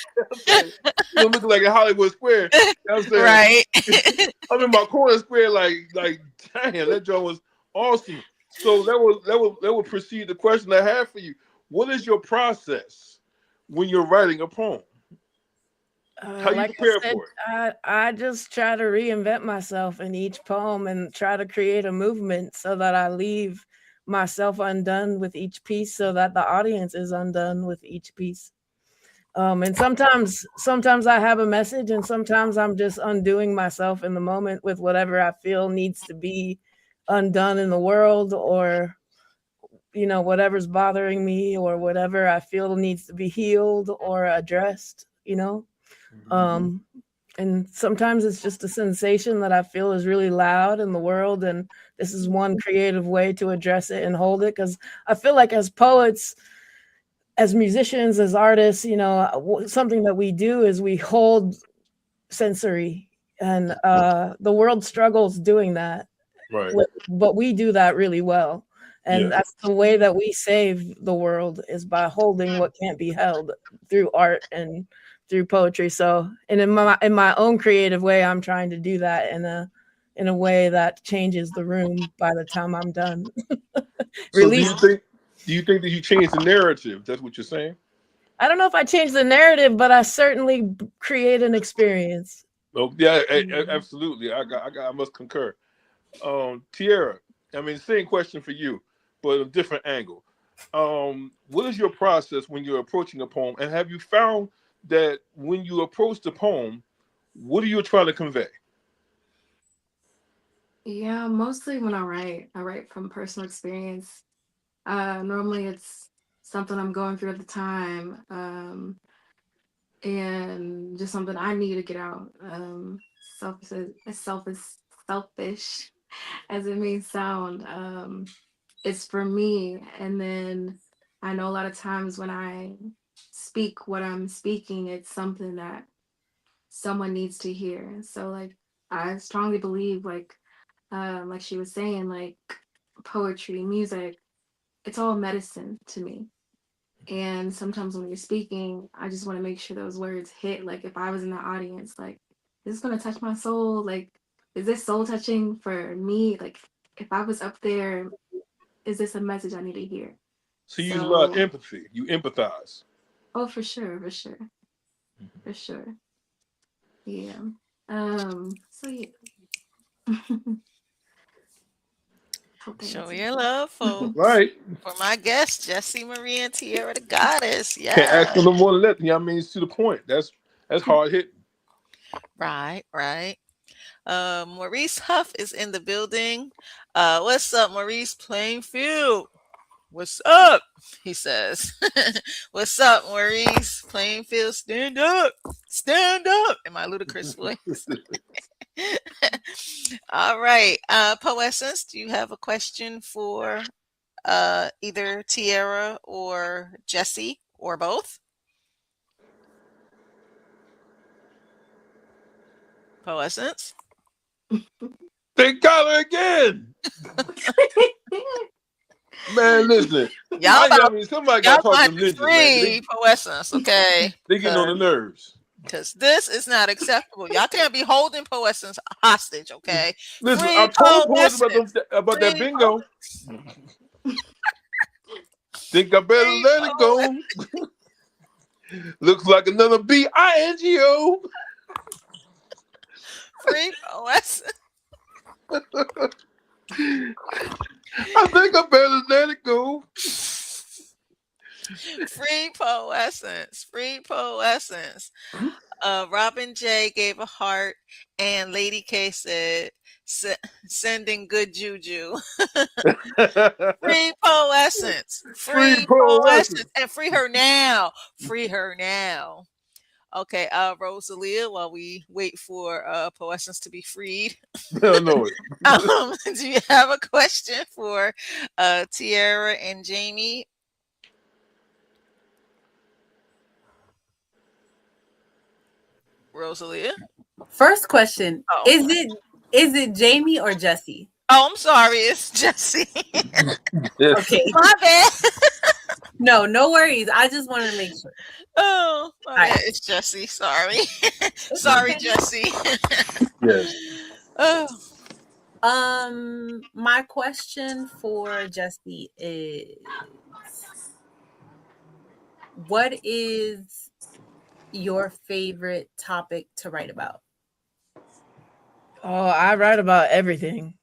Looking like a Hollywood square. You know what I'm saying? Right. I'm in my corner square, like damn, that joint was awesome. So that would precede the question I have for you. What is your process when you're writing a poem? How you Like I prepare said, for it? I just try to reinvent myself in each poem and try to create a movement so that I leave myself undone with each piece so that the audience is undone with each piece. And sometimes I have a message and sometimes I'm just undoing myself in the moment with whatever I feel needs to be undone in the world, or whatever's bothering me or whatever I feel needs to be healed or addressed. um and sometimes it's just a sensation that I feel is really loud in the world, and this is one creative way to address it and hold it, because I feel like as poets, as musicians, as artists, something that we do is we hold sensory, and the world struggles doing that, Right. but we do that really well. And Yeah. that's the way that we save the world, is by holding what can't be held through art and through poetry. So, and in my own creative way, I'm trying to do that in a way that changes the room by the time I'm done. So do Release. you think that you change the narrative? That's what you're saying? I don't know if I change the narrative, but I certainly create an experience. Oh yeah, absolutely. I must concur. Tierra, I mean, same question for you, but a different angle. What is your process when you're approaching a poem, and have you found that when you approach the poem, what are you trying to convey? Yeah, mostly when I write from personal experience. Normally it's something I'm going through at the time, and just something I need to get out. Selfish as it may sound. It's for me, and then I know a lot of times when I speak what I'm speaking, it's something that someone needs to hear. So like I strongly believe like she was saying, like poetry, music, it's all medicine to me. And sometimes when you're speaking, I just want to make sure those words hit. Like if I was in the audience, like, is this gonna touch my soul? Like, is this soul touching for me? Like if I was up there, is this a message I need to hear? So you use a lot of So empathy. You empathize. oh, for sure, for sure, for sure. Yeah. So yeah. Hope that Show answers your love, All folks. right. For my guests, Jessie Marie and Tierra the Goddess. Can't Yeah. ask for no more than that. You know what I mean? It's to the point. That's hard hitting. Right, right. Maurice Huff is in the building. What's up, Maurice Plainfield? What's up? He says. What's up, Maurice Plainfield? Stand up. Stand up. In my ludicrous voice. All right. Poessence, do you have a question for either Tierra or Jessie or both? Poessence? They got her again. Man, listen. Y'all about Somebody y'all got to talk gonna to have them to ninjas, man. free Poessence, okay? They getting on the nerves. Because this is not acceptable. Y'all can't be holding Poessence hostage, okay? Listen, I Free told Poison Poessence. about that Free bingo. Think I better Free let it Poessence. go. Looks like another bingo. Free Poessence. I think I better let it go. Free Poessence. Free Poessence. Robin J gave a heart, and Lady K said, sending good juju. Free Poessence. Free Free Poison. Poessence. And free her now. Free her now. Okay, Rosalia, while we wait for Poessence to be freed, I know it. do you have a question for Tierra and Jamie? Rosalia? First question: Oh. Is it Jamie or Jessie? Oh, I'm sorry. It's Jessie. Okay. My bad. No worries. I just wanted to make sure. Oh, my All right. bad. It's Jessie. Sorry. It's Sorry, okay. Jessie. Yes. Oh. My question for Jessie is, what is your favorite topic to write about? Oh, I write about everything.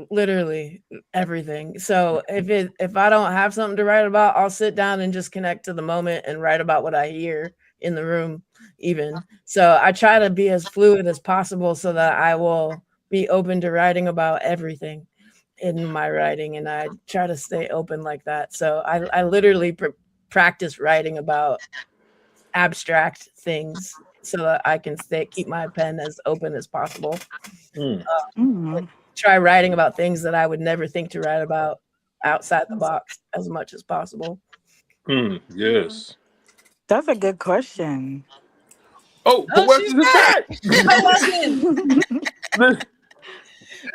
Literally everything. So if I don't have something to write about, I'll sit down and just connect to the moment and write about what I hear in the room even. So I try to be as fluid as possible so that I will be open to writing about everything in my writing, and I try to stay open like that. So I literally practice writing about abstract things so that I can keep my pen as open as possible. Try writing about things that I would never think to write about outside the box as much as possible. Yes. That's a good question. Oh, Oh, she's Poessence is back. back.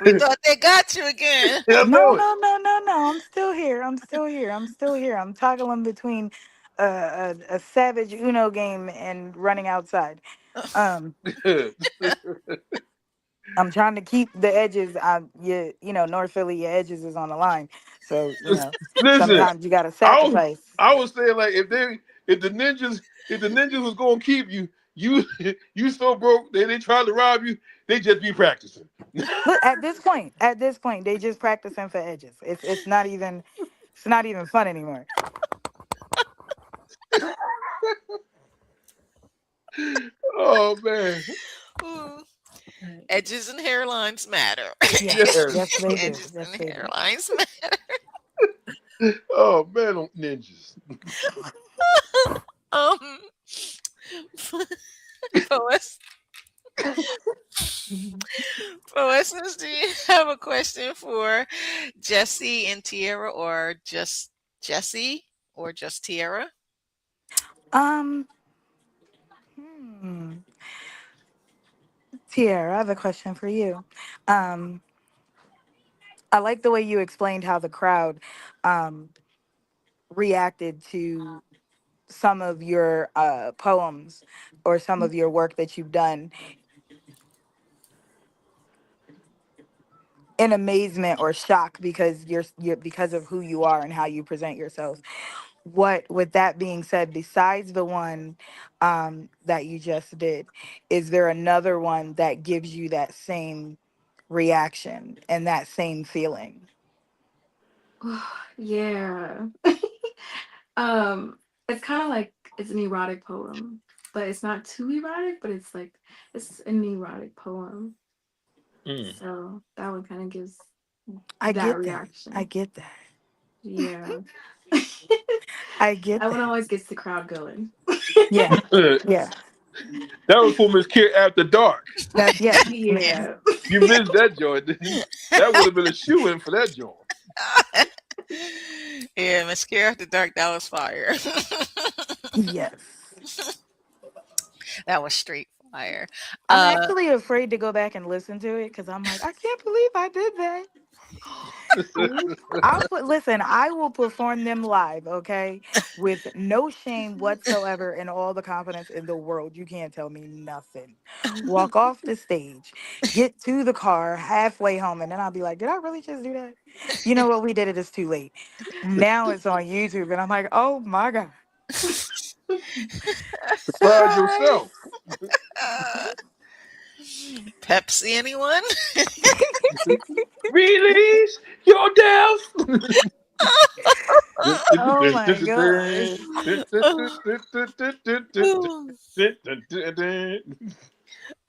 We thought they got you again. I No, know it. no, no, no, no. I'm still here. I'm still here. I'm still here. I'm toggling between a savage Uno game and running outside. Um, I'm trying to keep the edges. North Philly, your edges is on the line. So Listen, sometimes you got to I was sacrifice. I was saying like if the ninjas was gonna keep you, you you so broke they tried to rob you, they just be practicing. Look, at this point, they just practicing for edges. It's not even fun anymore. Oh man. Ooh. Edges and hairlines matter. Yes, Yes. yes, they do. Edges Yes, and they do. hairlines matter. Oh man, them ninjas. Um, Poess, Poessence, do you have a question for Jessie and Tierra, or just Jessie, or just Tierra? Um, hmm. Tierra, I have a question for you. Um, I like the way you explained how the crowd um, reacted to some of your poems or some of your work that you've done in amazement or shock because you're because of who you are and how you present yourself. What, with that being said, besides the one that you just did, is there another one that gives you that same reaction and that same feeling? Yeah. um, it's kind of like it's an erotic poem, but it's not too erotic, but it's like it's an erotic poem. Mm. So that one kind of gives I that get that. I reaction. get that. Yeah. I get That one that. always gets the crowd going. Yeah. that Yeah. was for Mz.KIR After Dark. That, yeah. Yeah. You missed that joint. That would have been a shoe in for that joint. Yeah, Mascara After Dark, that was fire. Yes. That was straight fire. I'm Uh, actually afraid to go back and listen to it because I'm like, I can't believe I did that. Listen, I will perform them live, okay? With no shame whatsoever and all the confidence in the world. You can't tell me nothing. Walk off the stage, get to the car halfway home, and then I'll be like, did I really just do that? You know what? We did it. It's too late. Now it's on YouTube, and I'm like, oh my God. Surprise yourself. uh, Pepsi, anyone? Release your doubts. Oh my gosh.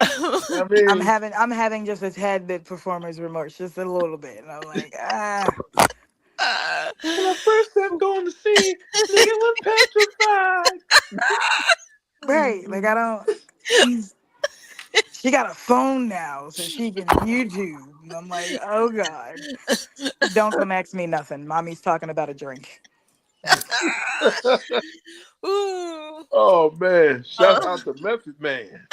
I mean, I'm having just a tad bit performer's remorse, just a little bit. And I'm like, ah. Uh, when I first stepped on the scene, nigga was petrified. Right. Like I don't she got a phone now, so she can YouTube. And I'm like, oh God. Don't come ask me nothing. Mommy's talking about a drink. ooh. Oh man, shout Uh, out to Method Man.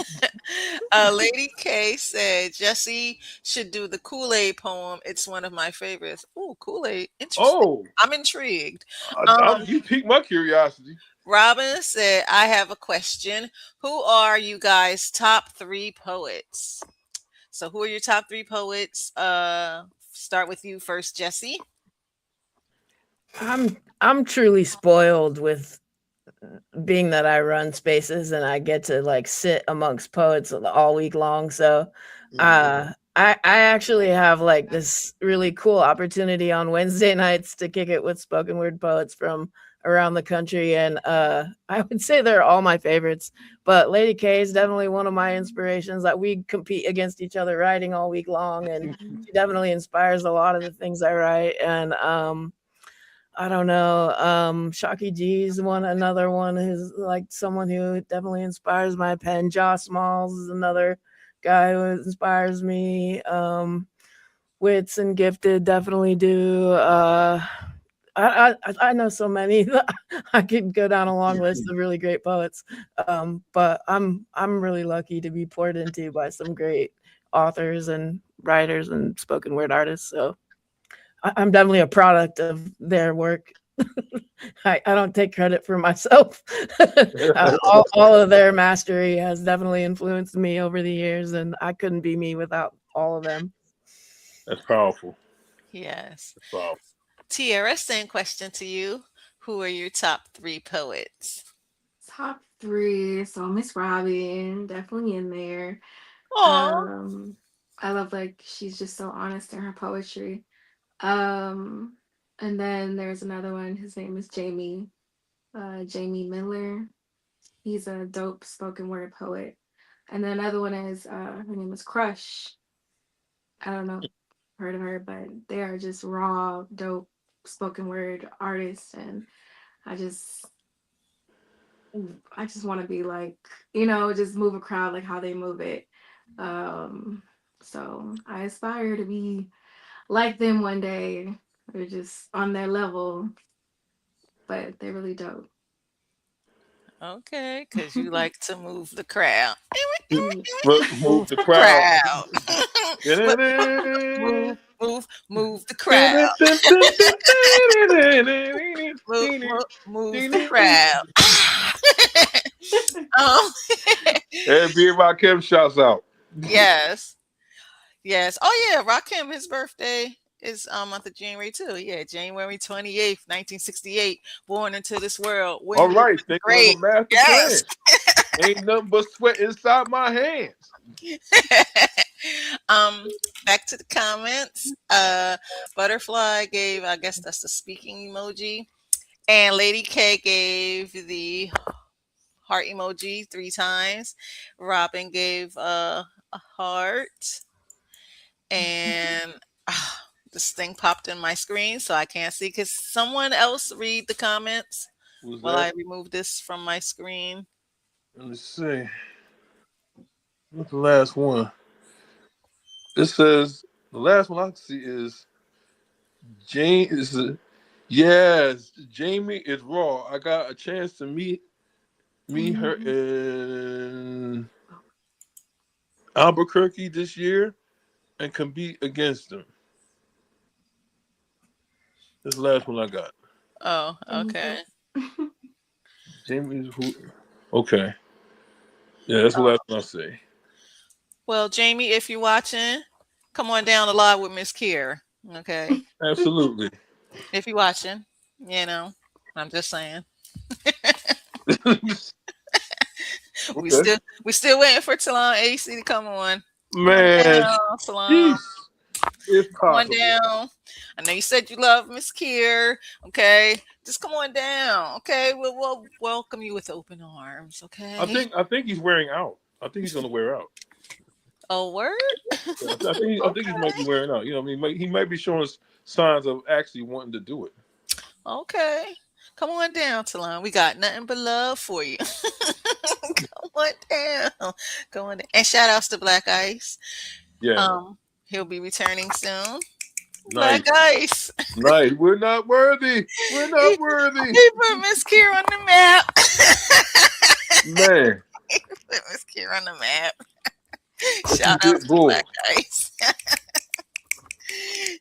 Lady K said Jesse should do the Kool-Aid poem. It's one of my favorites. Ooh, Kool-Aid. Interesting. Oh, I'm intrigued. Um, you piqued my curiosity. Robin said, I have a question. Who are you guys' top three poets? So who are your top three poets? Start with you first, Jesse. I'm truly spoiled with being that I run spaces and I get to like sit amongst poets all week long. So I actually have like this really cool opportunity on Wednesday nights to kick it with spoken word poets from around the country, and I would say they're all my favorites, but Lady K is definitely one of my inspirations. That we compete against each other writing all week long, and she definitely inspires a lot of the things I write. And I don't know. Shocky G's another one who's like someone who definitely inspires my pen. Josh Smalls is another guy who inspires me. Wits and Gifted definitely do. I know so many. I could go down a long list of really great poets. But I'm really lucky to be poured into by some great authors and writers and spoken word artists. So I'm definitely a product of their work. I don't take credit for myself. All of their mastery has definitely influenced me over the years, and I couldn't be me without all of them. That's powerful. Yes. That's powerful. Tierra, same question to you. Who are your top three poets? Top three. So Miss Robin, definitely in there. Oh, Um, I love like she's just so honest in her poetry. Um, and then there's another one. His name is Jamie. Jamie Miller. He's a dope spoken word poet. And then another one is her name is Crush. I don't know if you've heard of her, but they are just raw, dope spoken word artists, and I just I just want to be like, just move a crowd like how they move it. Um, so I aspire to be like them one day. They're just on their level, but they're really dope. okay. Because you like to move the crowd. Yeah. Move Move the the crowd. crowd. Move, move the crowd. Move the crowd. um, Every Rakim shouts out. yes. Yes. Oh yeah, Rakim, his birthday is month of January too. Yeah, January 28th, 1968. Born into this world. All When you right, thinking of a great. master Yes. plan. Ain't nothing but sweat inside my hands. um Back to the comments. Butterfly gave, I guess that's the speaking emoji. And Lady K gave the heart emoji 3 times. Robin gave a heart. And this thing popped in my screen, so I can't see. Could someone else read the comments Who's while that? I remove this from my screen? Let me see. What's the last one? It says the last one I can see is Jane. Yes, Jamie is raw. I got a chance to meet her Mhm. in Albuquerque this year and compete against them. That's the last one I got. Oh, okay. Jesus. Jamie's who? Okay. Yeah, that's the last one I say. Well, Jamie, if you're watching, come on down the live with Mz.KIR. Okay. Absolutely. If you're watching, you know, I'm just saying. We Okay. still we still waiting for Talon AC to come on. Come on Man, down, Talon. jeez, it's Come on possible. down. I know you said you love Mz.KIR. Okay. Just come on down. Okay. We'll welcome you with open arms. I Okay. think I think he's wearing out. I think he's gonna wear out. Oh, word? Yeah, I think he might be Okay. wearing out. You know, what I mean, he might be showing us signs of actually wanting to do it. Okay. Come on down, Talon. We got nothing but love for you. Come on down. Come on down. And shout outs to Black Ice. Yeah, He'll be returning soon. Black nice, Ice. nice. We're not worthy. We're he, not worthy, he put Mz.KIR on the map. man. He put Mz.KIR on the map. You Shout outs did, to bull. Black Ice.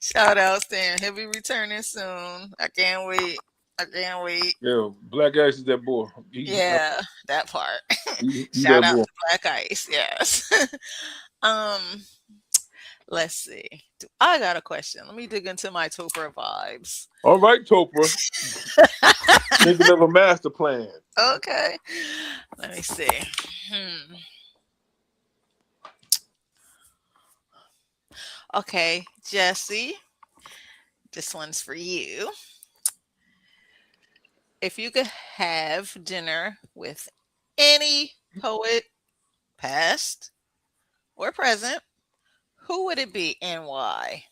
Shout outs to him. He'll be returning soon. I can't wait. I can't wait. Yeah, Black Ice is that boy. Yeah, that part. He Shout that out boy. to Black Ice. Yes. um, let's see. I got a question. Let me dig into my Topher vibes. All right, Topher. Thinking of a master plan. Okay. Let me see. Hmm. Okay, Jessie. This one's for you. If you could have dinner with any poet, past or present, who would it be and why?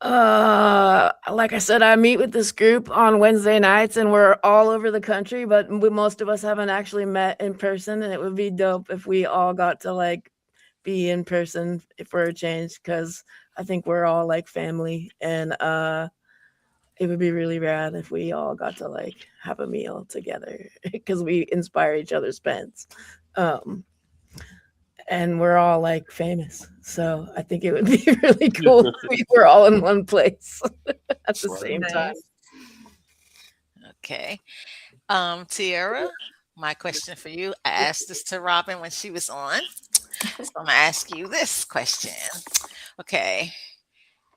Like I said, I meet with this group on Wednesday nights, and we're all over the country, but most of us haven't actually met in person, and it would be dope if we all got to like be in person for a change, because I think we're all like family, and it would be really rad if we all got to like have a meal together because we inspire each other's pens. Um, and we're all like famous. So I think it would be really cool if we were all in one place at the Right. same time. Nice. Okay. Tierra, my question for you. I asked this to Robin when she was on. So I'm gonna ask you this question. Okay.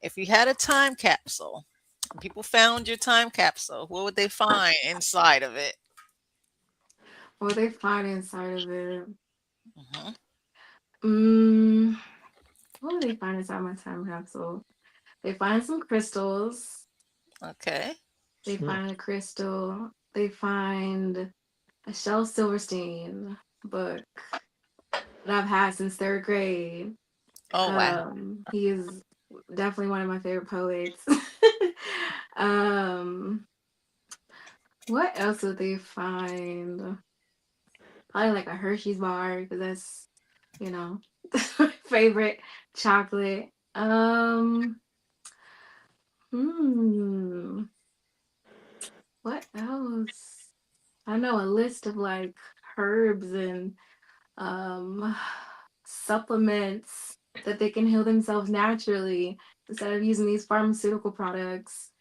If you had a time capsule and people found your time capsule, what would they find inside of it? What they find inside of it? Hmm. Mm, what would they find inside my time capsule? They find some crystals. Okay. They Hmm. find a crystal. They find a Shel Silverstein book that I've had since third grade. Oh wow. He is definitely one of my favorite poets. um, what else would they find? Probably like a Hershey's bar because that's, you know, my favorite chocolate. Hmm, what else? I know a list of like herbs and um supplements that they can heal themselves naturally instead of using these pharmaceutical products.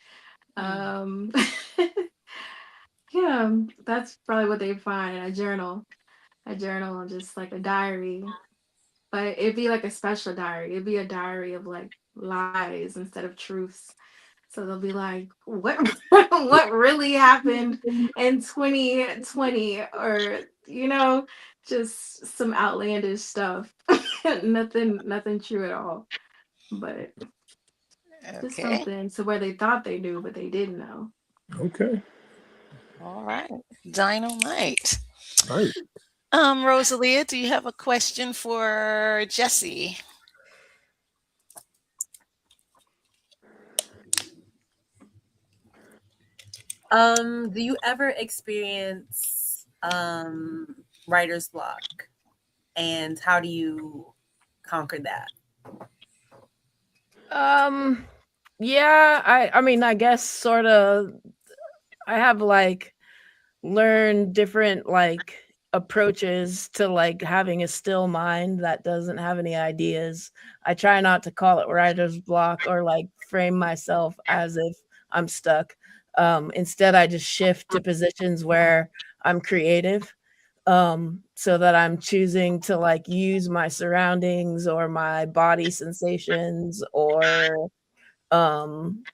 Mm. Um yeah, that's probably what they find in a journal. A journal, just like a diary. But it'd be like a special diary. It'd be a diary of like lies instead of truths. So they'll be like, what what really happened in 2020? Or, just some outlandish stuff. Nothing true at all. But just Okay. something to where they thought they knew, but they didn't know. Okay. All right. Dynamite. Nice. Rosalia, do you have a question for Jessie? Do you ever experience writer's block, and how do you conquer that? Um, yeah, I mean, I guess sort of. I have like learned different like approaches to like having a still mind that doesn't have any ideas. I try not to call it writer's block or like frame myself as if I'm stuck. Instead, I just shift to positions where I'm creative, so that I'm choosing to like use my surroundings or my body sensations, or um,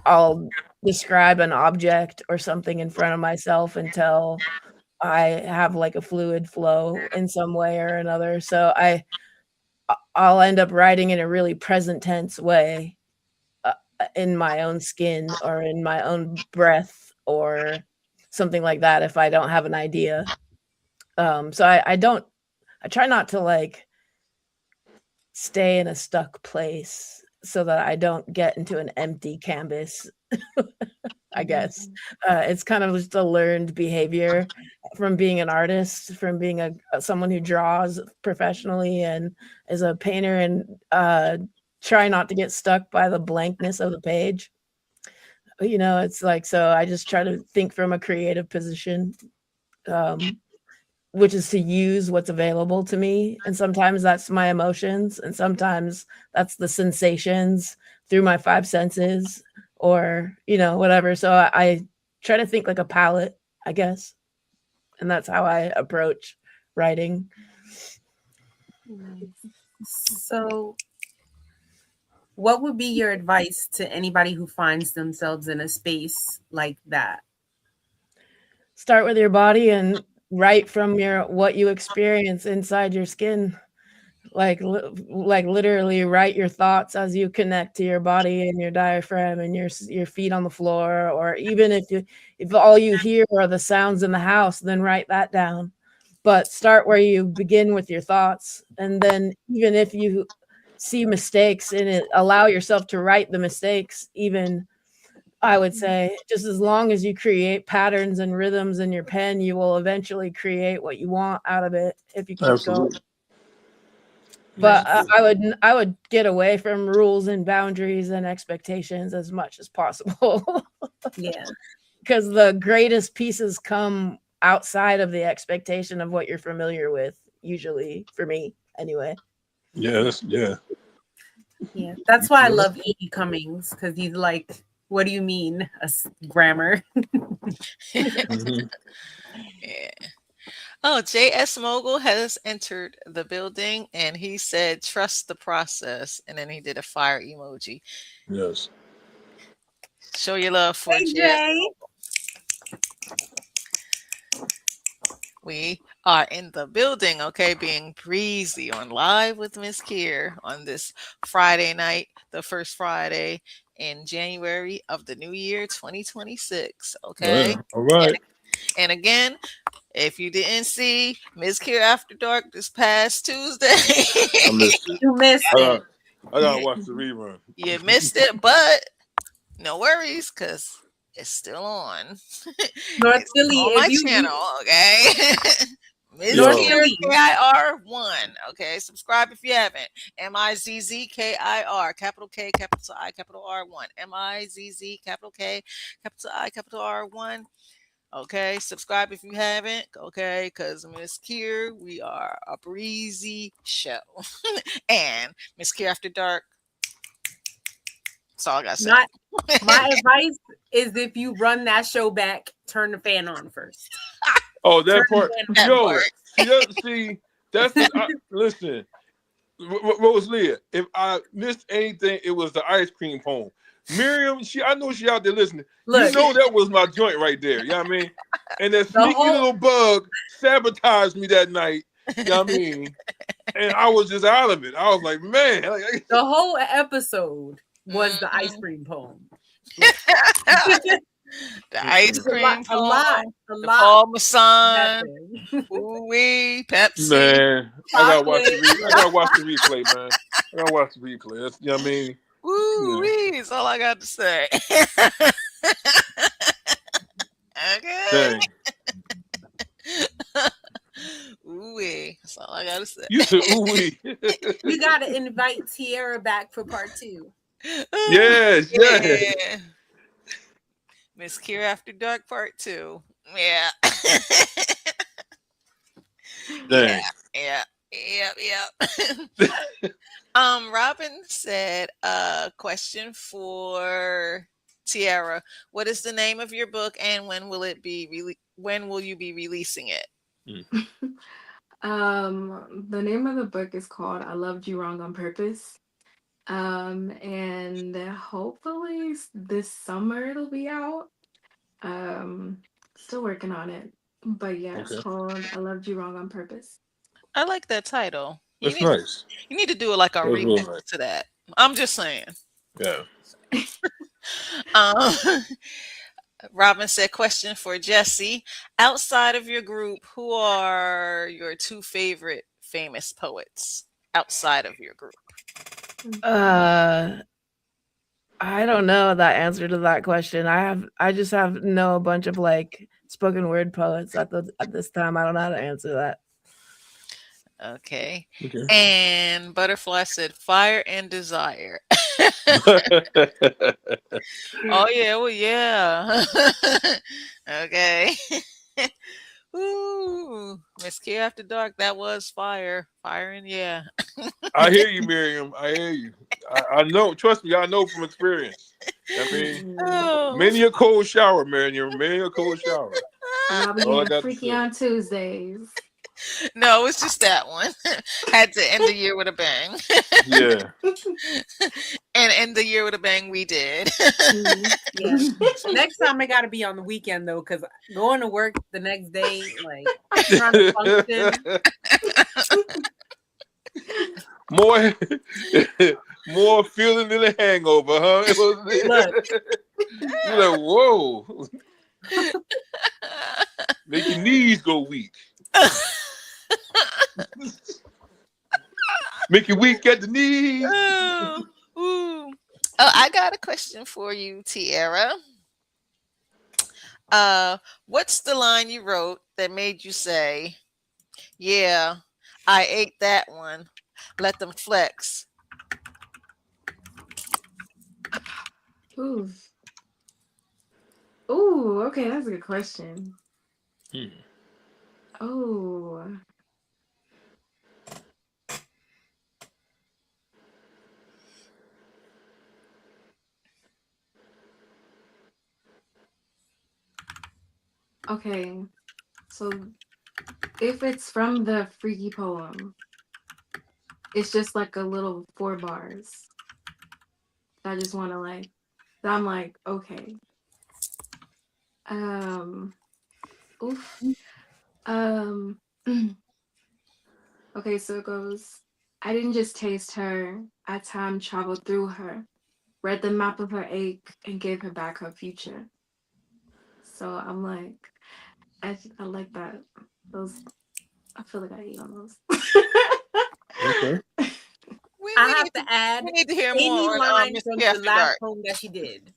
I'll describe an object or something in front of myself until I have like a fluid flow in some way or another. So I'll end up writing in a really present tense way, in my own skin or in my own breath or something like that if I don't have an idea. So I try not to like stay in a stuck place so that I don't get into an empty canvas. I guess it's kind of just a learned behavior from being an artist, from being someone who draws professionally and is a painter, and try not to get stuck by the blankness of the page. It's like, so I just try to think from a creative position, um, which is to use what's available to me. And sometimes that's my emotions, and sometimes that's the sensations through my five senses, or, whatever. So I try to think like a palette, I guess. And that's how I approach writing. So, what would be your advice to anybody who finds themselves in a space like that? Start with your body and write from what you experience inside your skin. Like literally write your thoughts as you connect to your body and your diaphragm and your feet on the floor. Or even if all you hear are the sounds in the house, then write that down. But start where you begin with your thoughts, and then even if you see mistakes in it, allow yourself to write the mistakes. Even, I would say, just as long as you create patterns and rhythms in your pen, you will eventually create what you want out of it if you keep going. Absolutely. But I would get away from rules and boundaries and expectations as much as possible. Yeah. Because the greatest pieces come outside of the expectation of what you're familiar with, usually, for me anyway. Yeah, Yeah. That's why I love E.E. Cummings, because he's like, what do you mean grammar? Mhm. Yeah. Oh, JS Mogul has entered the building, and he said, trust the process. And then he did a fire emoji. Yes. Show your love for Hey, JS. Jay. We are in the building, okay, being breezy on Live with Mz.KIR on this Friday night, the first Friday in January of the new year 2026, okay? Yeah. All right. And again, if you didn't see Mz.KIR After Dark this past Tuesday, I missed it. You missed it. I gotta watch the rerun. you missed it, but no worries, because it's still on. North It's Philly, on my channel, okay? North Yo. Mz.KIR Philly. KIR1. Okay, subscribe if you haven't. Mz.KIR, capital K, capital I, capital R1. Mz, capital K, capital I, capital R1. Okay, subscribe if you haven't. Okay, because Mz.KIR, we are a breezy show. And Mz.KIR After Dark. That's all I got to say. My advice is, if you run that show back, turn the fan on first. Oh, that part. That Yo, part. see, that's the. Listen, Rosalia, if I missed anything, it was the ice cream poem. Miriam, I know she out there listening. Look. You know that was my joint right there. You know what I mean? And that The sneaky whole- little bug sabotaged me that night. You know what I mean? And I was just out of it. I was like, man. The whole episode was the ice cream poem. The ice cream a lot. The Paul Masson, Ooh-wee, Pepsi. Man, I gotta watch the replay, man. I gotta watch the replay. That's, you know what I mean? Ooh-wee, that's all I got to say. Okay. Dang. Ooh-wee, that's all I got to say. You said ooh-wee. We gotta invite Tierra back for part 2. Yes. Mz.KIR After Dark Part 2. Yeah. Yeah, Dang. yeah, yeah. Robin said, question for Tierra. What is the name of your book and when will you be releasing it? Mm. The name of the book is called I Loved You Wrong on Purpose. And hopefully this summer it'll be out. Um, Still working on it. But yeah, it's Okay. called I Loved You Wrong on Purpose. I like that title. That's nice. You need to do like a That's real remix nice. to that. I'm just saying. Yeah. Um, Robin said, question for Jessie. Outside of your group, who are your two favorite famous poets outside of your group? Uh, I don't know the answer to that question. I just have know a bunch of like spoken word poets at this time. I don't know how to answer that. Okay. Okay. And Butterfly said, fire and desire. Oh, yeah. Well, yeah. Okay. Ooh, Mz.KIR After Dark. That was fire. Fire and yeah. I hear you, Miriam. I hear you. I know. Trust me, I know from experience. I mean, Oh. many a cold shower, Miriam. Many a cold shower. And I'll be All I getting got to freaky say. on Tuesdays. No, it's just that one. Had to end the year with a bang. Yeah. And end the year with a bang we did. Yeah. Next time I gotta be on the weekend though, because going to work the next day, like trying to function. more, more feeling than a hangover, huh? Look, You're like, whoa, make your knees go weak. Make you weak at the knees. Oh, ooh. Oh, I got a question for you, Tierra. What's the line you wrote that made you say, "Yeah, I ate that one. Let them flex." Ooh. Ooh, okay, that's a good question. Hmm. Oh. Okay. So if it's from the freaky poem, it's just like a little 4 bars. I just want to like, I'm like, okay. Um, Oof. Um, okay, so it goes, I didn't just taste her, I time traveled through her, read the map of her ache, and gave her back her future. So I'm like, I like that. Those, I feel like I ate on those. Okay. We, I we have need to to add we need to hear any more on line from Mr. the After last Dark. poem that she did.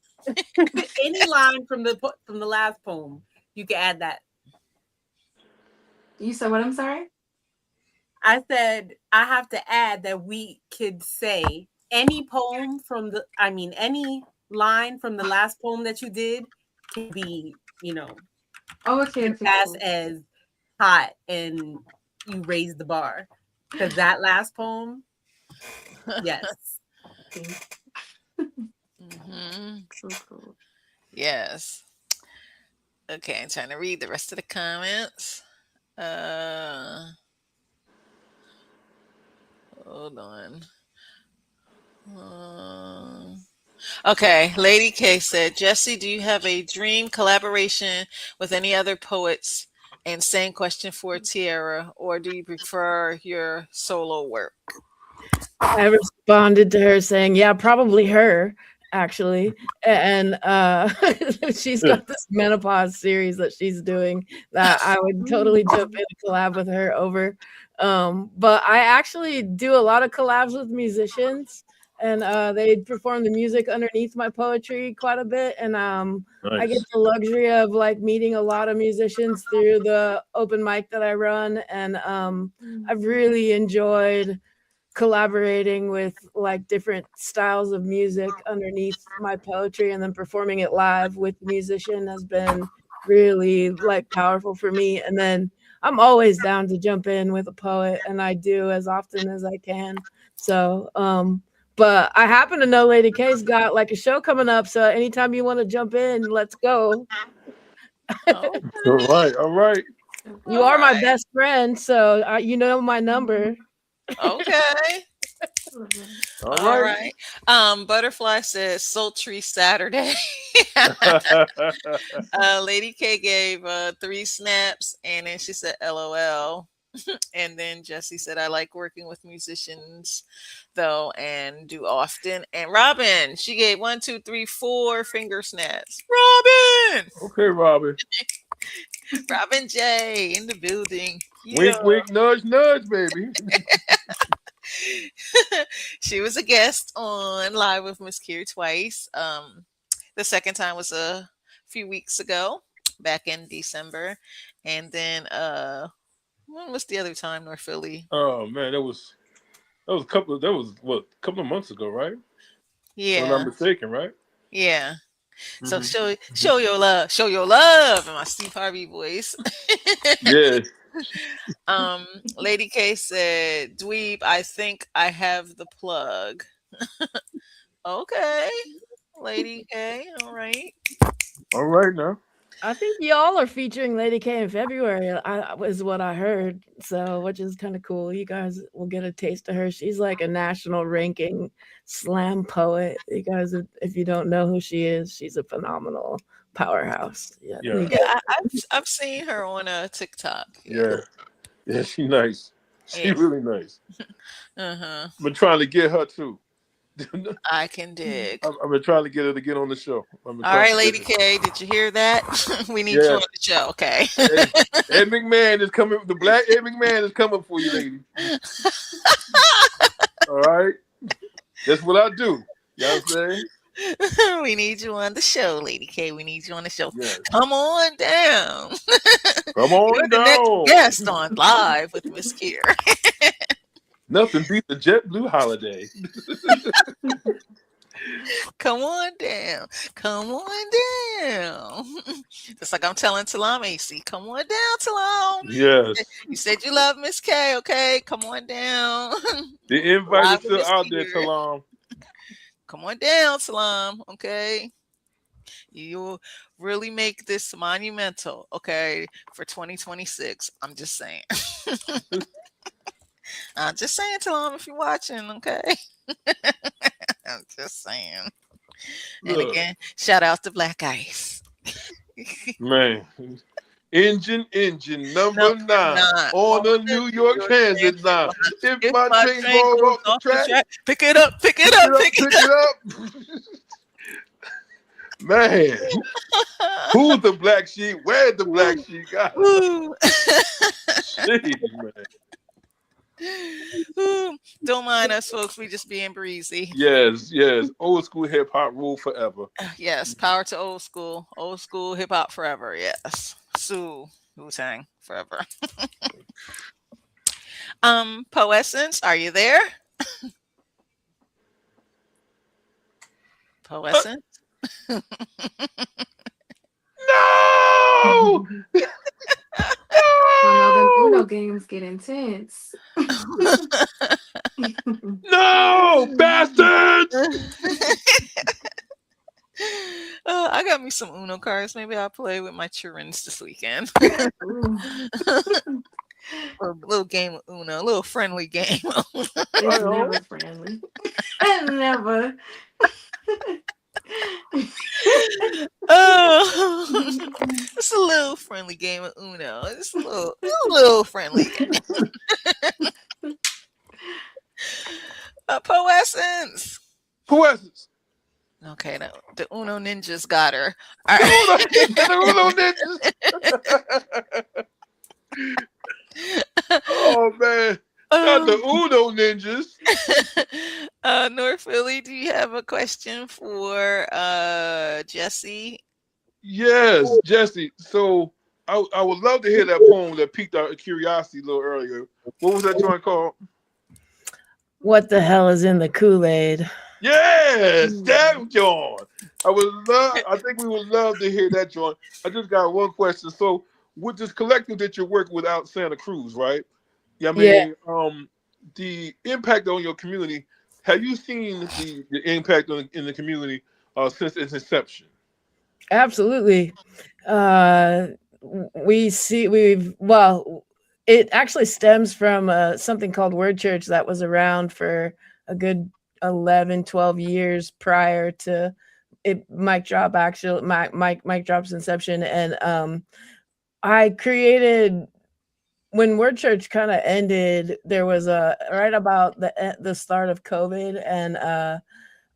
Any line from the last poem, you can add that. You said what? I'm sorry? I said I have to add that we could say any poem from any line from the last poem that you did can be, Oh, okay, can okay, pass cool. as hot and you raise the bar. Because that last poem, yes. Thanks. Hmm. So cool. Yes. Okay, I'm trying to read the rest of the comments. Uh, Hold on. Uh, okay, Lady K said, Jessie, do you have a dream collaboration with any other poets? And same question for Tierra, or do you prefer your solo work? I responded to her saying, "Yeah, probably her." Actually, and she's got this menopause series that she's doing that I would totally jump in and collab with her over. But I actually do a lot of collabs with musicians, and they perform the music underneath my poetry quite a bit. And I get Nice. the luxury of like meeting a lot of musicians through the open mic that I run, and I've really enjoyed collaborating with like different styles of music underneath my poetry and then performing it live with the musician has been really like powerful for me. And then I'm always down to jump in with a poet, and I do as often as I can. So, but I happen to know Lady K's got like a show coming up. So anytime you want to jump in, let's go. Oh, All right, all right, You all are my right. best friend, so you know my number. Okay. all All right. right. Butterfly says sultry Saturday. Lady K gave 3 snaps and then she said LOL. And then Jessie said, I like working with musicians though and do often. And Robin, she gave 1, 2, 3, 4 finger snaps. Robin! Okay, Robin. Robin J in the building. Yeah. Wink, wink, nudge, nudge, baby. She was a guest on Live with Mz.KIR twice. The second time was a few weeks ago, back in December. And then when was the other time, North Philly? Oh man, that was a couple. That was what a couple of months ago, right? If I'm not Yeah. mistaken, right? Yeah. So Hmm. show your love in my Steve Harvey voice. Yes. um, Lady K said, "Dweeb, I think I have the plug." Okay, Lady K. All right. All right now. I think y'all are featuring Lady K in February. Was what I heard. So, which is kind of cool. You guys will get a taste of her. She's like a national ranking slam poet. You guys, if you don't know who she is, she's a phenomenal powerhouse. Yeah, Yeah. Yeah, I've seen her on TikTok. Yeah. Yeah. Yeah. She nice. She Yeah. really nice. Uh huh. I've been trying to get her too. I can dig. I've been trying to get her to get on the show. I've been All trying right, to get Lady her. K, did you hear that? We need you Yeah. on the show, okay? Ed, Ed McMahon is coming. The black Ed McMahon is coming for you, lady. All right. That's what I do. You know what I'm saying? We need you on the show, Lady K. We need you on the show. Yes. Come on down. Come You're on the next down. guest on Live with Mz.KIR. Nothing beats the JetBlue holiday. Come on down. Come on down. Just like I'm telling Talam AC. Come on down, Talam. Yes. You said you love Miss K, okay? Come on down. The invite Live is with still out there, Mz.KIR. Talam. Come on down, Salam. Okay. You really make this monumental, okay, for 2026. I'm just saying. I'm just saying, Salam, if you're watching, okay. I'm just saying. And Look, again, shout out to Black Ice. man. Engine number Number 9 nine on the on the New New York York Transit Transit line. line. If If my my train train falls goes off the off the track, track, pick it up, pick it pick up, it up, pick pick it it up. Man, up. who's the black sheep? Where's the black sheep? God, Ooh. jeez, man. Ooh. Don't mind us, folks. We just being breezy. Yes, yes. Old school hip hop rule forever. Yes, power to old school hip hop forever. Yes, Sue Wu-Tang forever. Poessence, are you there? Poessence. No! I know them No! Uno games get intense. No! Bastards! I got me some Uno cards. Maybe I'll play with my children this weekend. Ooh, Little game of Uno, a little friendly game. it's never friendly. Never. Oh, it's a little friendly game of Uno. It's a little friendly game. Poessence. Poessence. Okay, the Uno ninjas got her. All The Uno right. ninjas. Oh man. Not the Uno ninjas. North Philly, do you have a question for Jessie? Yes, Jessie. So I would love to hear that poem that piqued our curiosity a little earlier. What was that joint called? What the hell is in the Kool-Aid? Yes, that joint. I think we would love to hear that joint. I just got one question. So with this collective that you're working with out Santa Cruz, right? Yeah, I Yeah, mean, the impact on your community. Have you seen the impact in the community since its inception? absolutely. Uh, well, it actually stems from something called Word Church that was around for a good 11, 12 years prior to Mike Drop's inception. And I created when Word Church kind of ended, there was a right about the start of COVID, and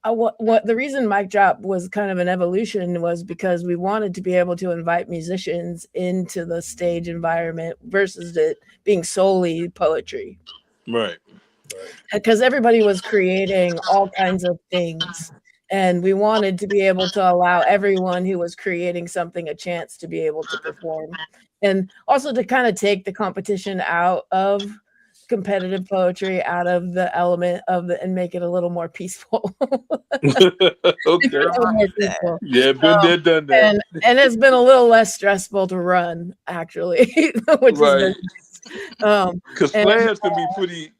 what the reason Mic Drop was kind of an evolution was because we wanted to be able to invite musicians into the stage environment versus it being solely poetry, Right. because everybody was creating all kinds of things. And we wanted to be able to allow everyone who was creating something a chance to be able to perform. And also to kind of take the competition out of competitive poetry, out of the element of the, and make it a little more peaceful. Make Okay. it a little more That. peaceful. Yeah, been Um, there, done that. and it's been a little less stressful to run, actually, which has been Right. um, Because and slams can be pretty.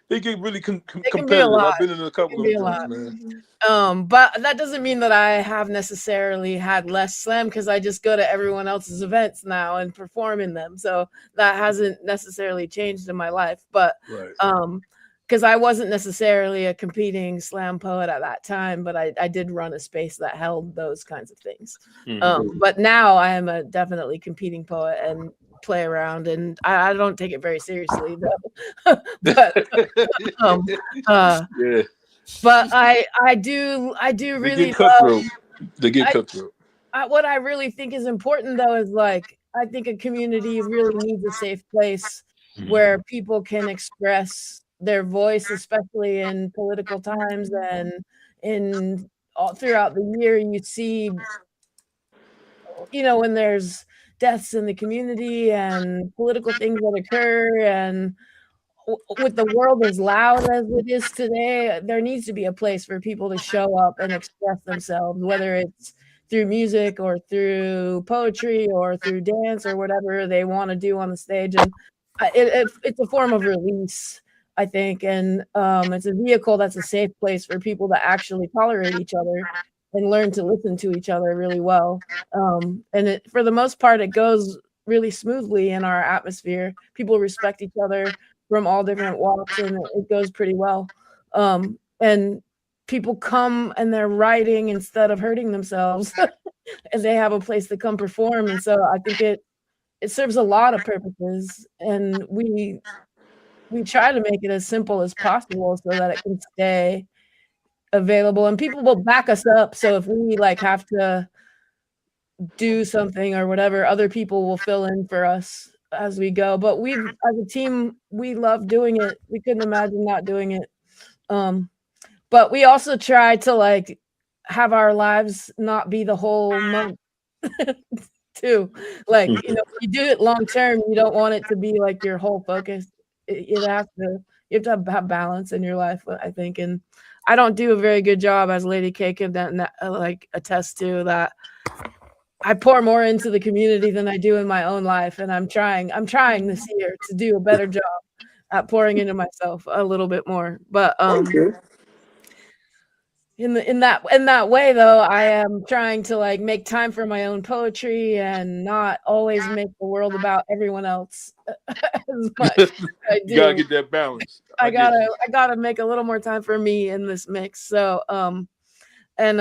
They get really it can be a competitive. lot. I've been in a It couple can of be them a lot. joints, man. But that doesn't mean that I have necessarily had less slam, because I just go to everyone else's events now and perform in them. So that hasn't necessarily changed in my life. But Right. because I wasn't necessarily a competing slam poet at that time, but I did run a space that held those kinds of things. Mm-hmm. But now I am a definitely competing poet and play around, and I don't take it very seriously though. But um uh Yeah, but I do they really get love cutthroat. They get I, cutthroat. what I really think is important though is, like, I think a community really needs a safe place where people can express their voice, especially in political times. And in all throughout the year you see, when there's deaths in the community and political things that occur, and with the world as loud as it is today, there needs to be a place for people to show up and express themselves, whether it's through music or through poetry or through dance or whatever they want to do on the stage. And it's a form of release, I think, and it's a vehicle that's a safe place for people to actually tolerate each other and learn to listen to each other really well. And for the most part, it goes really smoothly in our atmosphere. People respect each other from all different walks, and it goes pretty well. And people come and they're writing instead of hurting themselves, and they have a place to come perform. And so I think it serves a lot of purposes, and we try to make it as simple as possible so that it can stay available, and people will back us up. So if we like have to do something or whatever, other people will fill in for us as we go. But as a team, we love doing it. We couldn't imagine not doing it. But we also try to, like, have our lives not be the whole month too. Like, you do it long term, you don't want it to be like your whole focus. You have to have balance in your life, I think. And I don't do a very good job, as Lady K can like attest to, that I pour more into the community than I do in my own life. And I'm trying this year to do a better job at pouring into myself a little bit more. But Okay. in that way though, I am trying to, like, make time for my own poetry and not always make the world about everyone else as much as I You gotta do. get that balance. I I get gotta you. I gotta make a little more time for me in this mix. So and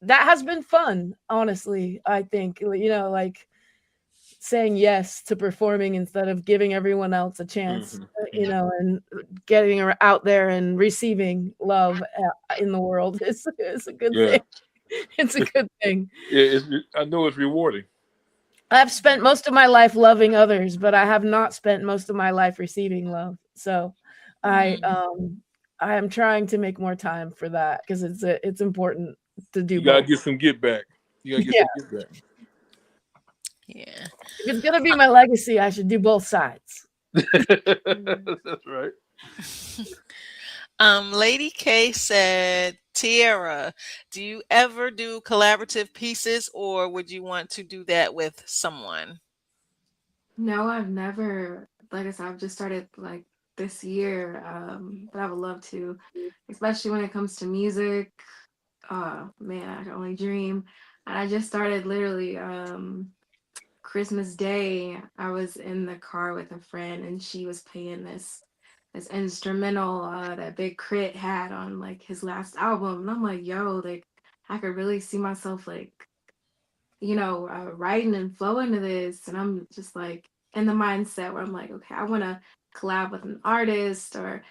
that has been fun, honestly. I think, like, saying yes to performing instead of giving everyone else a chance, and getting out there and receiving love in the world is a good Yeah. thing. It's a good thing. Yeah. I know it's rewarding. I've spent most of my life loving others, but I have not spent most of my life receiving love. So I I am trying to make more time for that, because it's important to do You gotta both. get some get back. You gotta get Yeah. some get Yeah. If it's gonna be my legacy, I should do both sides. back. That's right. Lady K said, Tierra, do you ever do collaborative pieces or would you want to do that with someone? No, I've never. Like I said, I've just started like this year, but I would love to, especially when it comes to music. Man, I can only dream. And I just started literally Christmas Day. I was in the car with a friend, and she was playing this instrumental that Big Crit had on like his last album, and I'm like, yo, like I could really see myself like writing and flowing to this. And I'm just like in the mindset where I'm like, okay, I want to collab with an artist or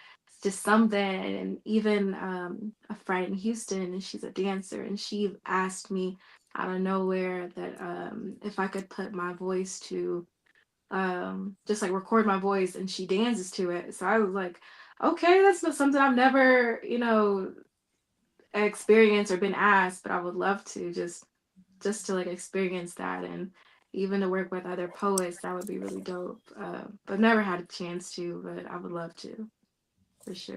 just something. And even a friend in Houston, and she's a dancer, and she asked me out of nowhere that if I could put my voice to just like record my voice, and she dances to it. So I was like, okay, that's not something I've never, experienced or been asked, but I would love to just to like experience that, and even to work with other poets. That would be really dope. But never had a chance to, but I would love to for sure.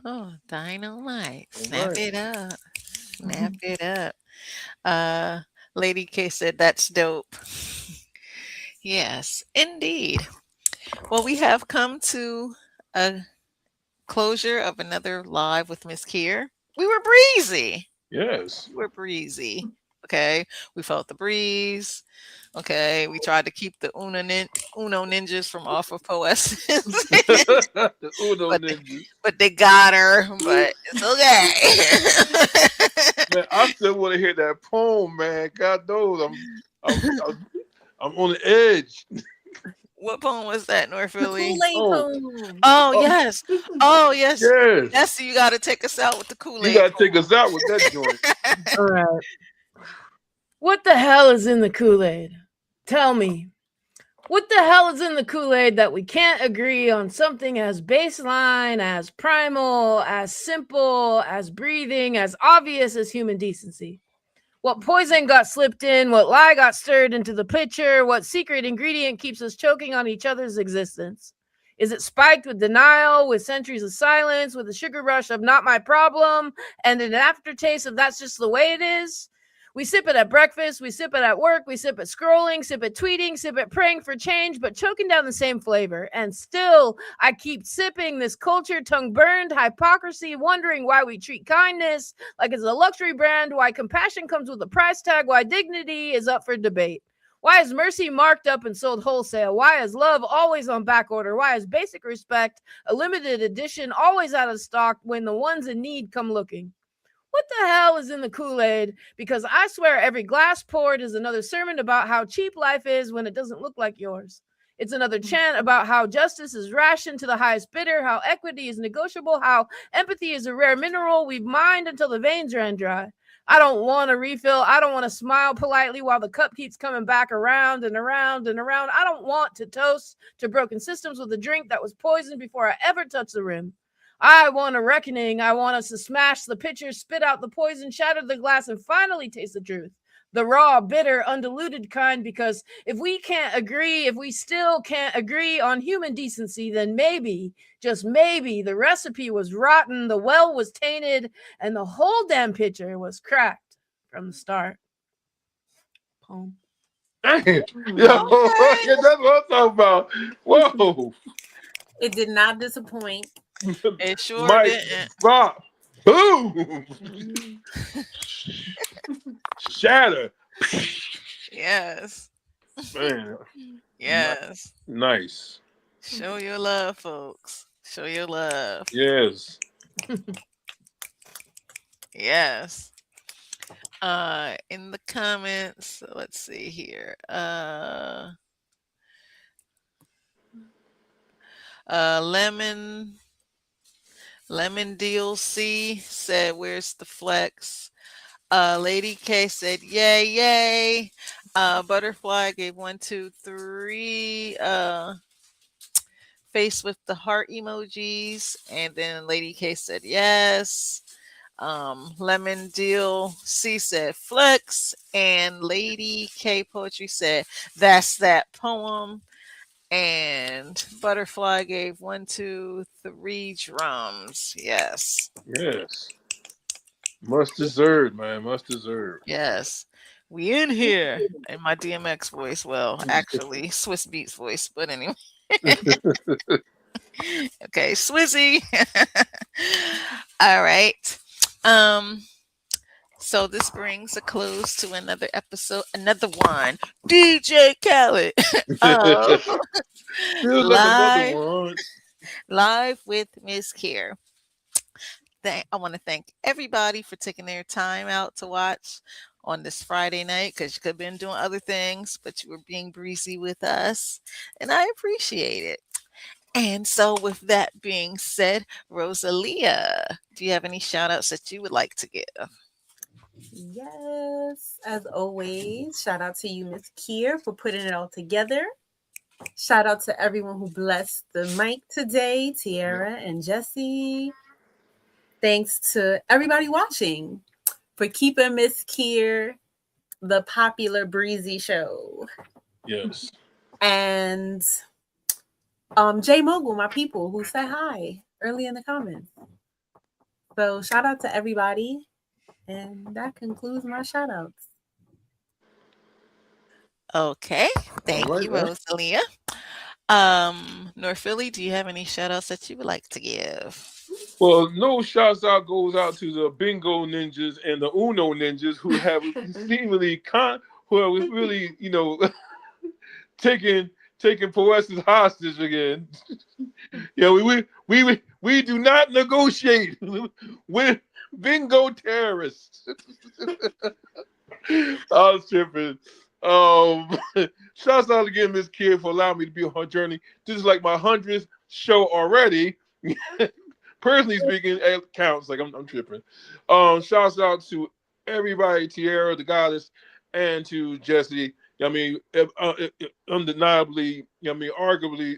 Oh, dynamite. All Snap right. it up. Snap it up. Uh, Lady K said, that's dope. Yes, indeed. Well, we have come to a closure of another live with Mz.KIR. We were breezy. Yes. We're breezy. Okay. We felt the breeze. Okay. We tried to keep the Uno ninjas from off of Poessence. The Uno but ninjas. but they got her. But it's okay. Man, I still want to hear that poem, man. God knows, I'm, I'm, I'm on the edge. What poem was that, North The Philly? Kool-Aid Oh, poem. Oh oh, yes. Oh yes. yes. Yes, you gotta take us out with the You Kool-Aid gotta take us out with that joint. poem. All right. What the hell is in the Kool-Aid? Tell me. What the hell is in the Kool-Aid that we can't agree on something as baseline, as primal, as simple, as breathing, as obvious as human decency? What poison got slipped in, what lie got stirred into the pitcher, what secret ingredient keeps us choking on each other's existence? Is it spiked with denial, with centuries of silence, with a sugar rush of not my problem, and an aftertaste of that's just the way it is? We sip it at breakfast, we sip it at work, we sip it scrolling, sip it tweeting, sip it praying for change, but choking down the same flavor. And still, I keep sipping this culture tongue burned hypocrisy, wondering why we treat kindness like it's a luxury brand, why compassion comes with a price tag, why dignity is up for debate. Why is mercy marked up and sold wholesale? Why is love always on back order? Why is basic respect a limited edition always out of stock when the ones in need come looking? What the hell is in the Kool-Aid? Because I swear every glass poured is another sermon about how cheap life is when it doesn't look like yours. It's another chant about how justice is rationed to the highest bidder, how equity is negotiable, how empathy is a rare mineral we've mined until the veins ran dry. I don't want to refill. I don't want to smile politely while the cup keeps coming back around and around and around. I don't want to toast to broken systems with a drink that was poisoned before I ever touched the rim. I want a reckoning. I want us to smash the pitcher, spit out the poison, shatter the glass, and finally taste the truth. The raw, bitter, undiluted kind, because if we can't agree, if we still can't agree on human decency, then maybe, just maybe, the recipe was rotten, the well was tainted, and the whole damn pitcher was cracked from the start. Poem. Dang. Yo, Okay. yeah, that's what I'm talking about. Whoa. It did not disappoint. It sure Mike, didn't. drop. Boom. Shatter. Yes. Man, Yes. nice. Show your love, folks. Show your love. Yes. Yes. In the comments, let's see here. Lemon Deal C said, "Where's the flex?" Lady K said, "Yay, yay." Butterfly gave 1, 2, 3. Face with the heart emojis, and then Lady K said yes. Lemon Deal C said flex, and Lady K Poetry said that's that poem. And Butterfly gave 1, 2, 3 drums. Yes. Yes. Must deserve, man. Must deserve. Yes. We in here in my DMX voice. Well, actually, Swiss Beats voice, but anyway. Okay, Swizzy. All right. Um, so this brings a close to another episode, another one. DJ Khaled. Oh, Feels like another live, one. live with Mz.KIR. I want to thank everybody for taking their time out to watch on this Friday night because you could have been doing other things, but you were being breezy with us, and I appreciate it. And so, with that being said, Rosalia, do you have any shout outs that you would like to give? Yes, as always, shout out to you, Miss Kier, for putting it all together. Shout out to everyone who blessed the mic today, Tierra and Jessie. Thanks to everybody watching for keeping Miss Kier the popular breezy show. Yes. And J Mogul, my people who said hi early in the comments. So shout out to everybody. And that concludes my shout outs. Okay, thank All right, you, man. Rosalia. North Philly, do you have any shout outs that you would like to give? Well, no shouts out goes out to the bingo ninjas and the Uno ninjas who have seemingly who are really, taking Poessence hostage again. Yeah, we do not negotiate with bingo terrorists. I was tripping. Shouts out again, Miss Kid, for allowing me to be on her journey. This is like my 100th show already. Personally speaking, it counts. Like I'm tripping. Shouts out to everybody, Tierra, the goddess, and to Jessie. Undeniably, arguably,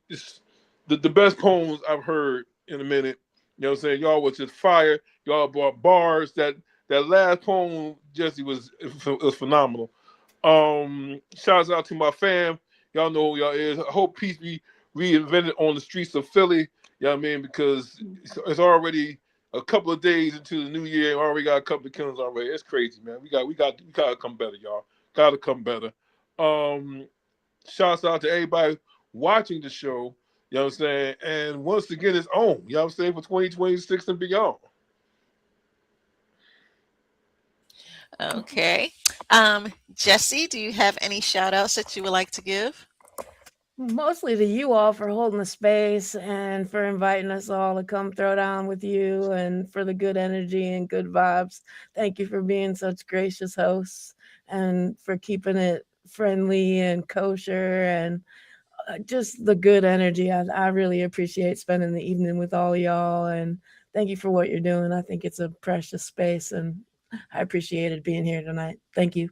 it's the best poems I've heard in a minute. You know what I'm saying? Y'all was just fire. Y'all brought bars. That last poem, Jessie, was phenomenal. Shouts out to my fam. Y'all know who y'all is. I hope peace be reinvented on the streets of Philly. You know what I mean? Because it's already a couple of days into the new year. Already got a couple of killings already. It's crazy, man. We gotta come better, y'all. Gotta come better. Shouts out to everybody watching the show. You know what I'm saying? And once again, it's on. You know what I'm saying? For 2026 and beyond. Okay. Jessie, do you have any shout outs that you would like to give? Mostly to you all for holding the space and for inviting us all to come throw down with you and for the good energy and good vibes. Thank you for being such gracious hosts and for keeping it friendly and kosher and just the good energy. I really appreciate spending the evening with all y'all, and thank you for what you're doing. I think it's a precious space, and I appreciated being here tonight. Thank you.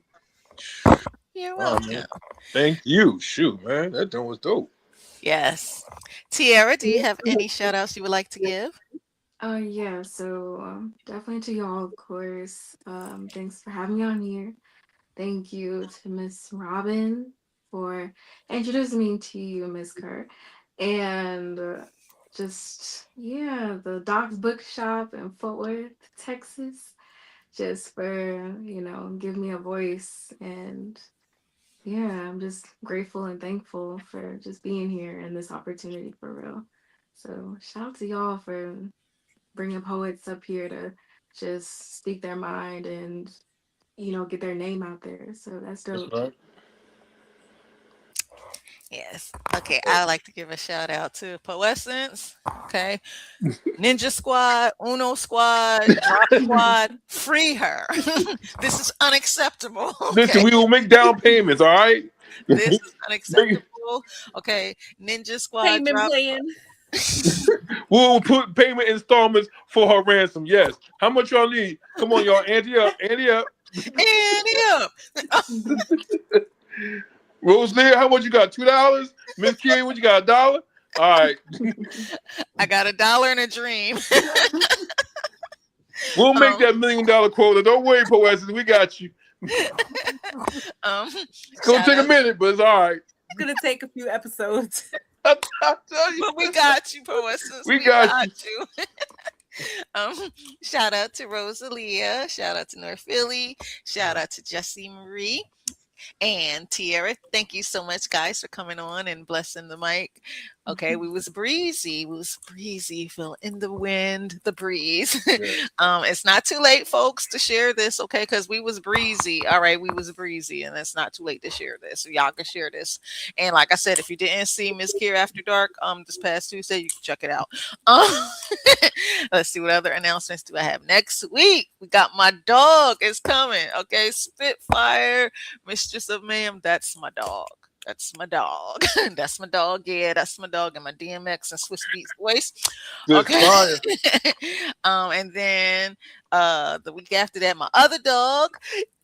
You're Wow, welcome. man. Thank you. Shoot, man. That thing was dope. Yes. Tierra, do you have any shout outs you would like to give? Yeah, so definitely to y'all, of course. Thanks for having me on here. Thank you to Miss Robin for introducing me to you, Mz.KIR. And the Doc's Bookshop in Fort Worth, Texas, just for, giving me a voice. And yeah, I'm just grateful and thankful for just being here and this opportunity for real. So shout out to y'all for bringing poets up here to just speak their mind and get their name out there. So that's dope. That's right. Yes. Okay. I would like to give a shout out to Poessence. Okay. Ninja Squad, Uno Squad, Drop Squad, free her. This is unacceptable. Listen, Okay. we will make down payments, all right? This is unacceptable. Okay. Ninja Squad, Payment Drop. plan. We'll put payment installments for her ransom. Yes. How much y'all need? Come on, y'all. Ante up. Ante up. And up. Rosalia, how much you got? $2? Miss Kid, what you got? $1? All right. I got $1 and a dream. We'll make that $1 million quota. Don't worry, Poessence. We got you. It's gonna take a minute, but it's all right. gonna take a few episodes. I tell you, But we got you, Poessence. we We got got you. you. Um, shout out to Rosalia. Shout out to North Philly. Shout out to Jessie Marie. And Tierra, thank you so much, guys, for coming on and blessing the mic. Okay, we was breezy. We was breezy, feeling the wind, the breeze. Yeah. It's not too late, folks, to share this, okay? Because we was breezy. All right, we was breezy, and it's not too late to share this. So y'all can share this. And like I said, if you didn't see Mz.KIR After Dark this past Tuesday, you can check it out. Um, let's see what other announcements do I have next week. We got my dog is coming. Okay, Spitfire. Mistress of Ma'am, that's my dog. That's my dog. That's my dog. Yeah, that's my dog and my DMX and Swiss Beats voice. Good Okay. fire. And then the week after that, my other dog,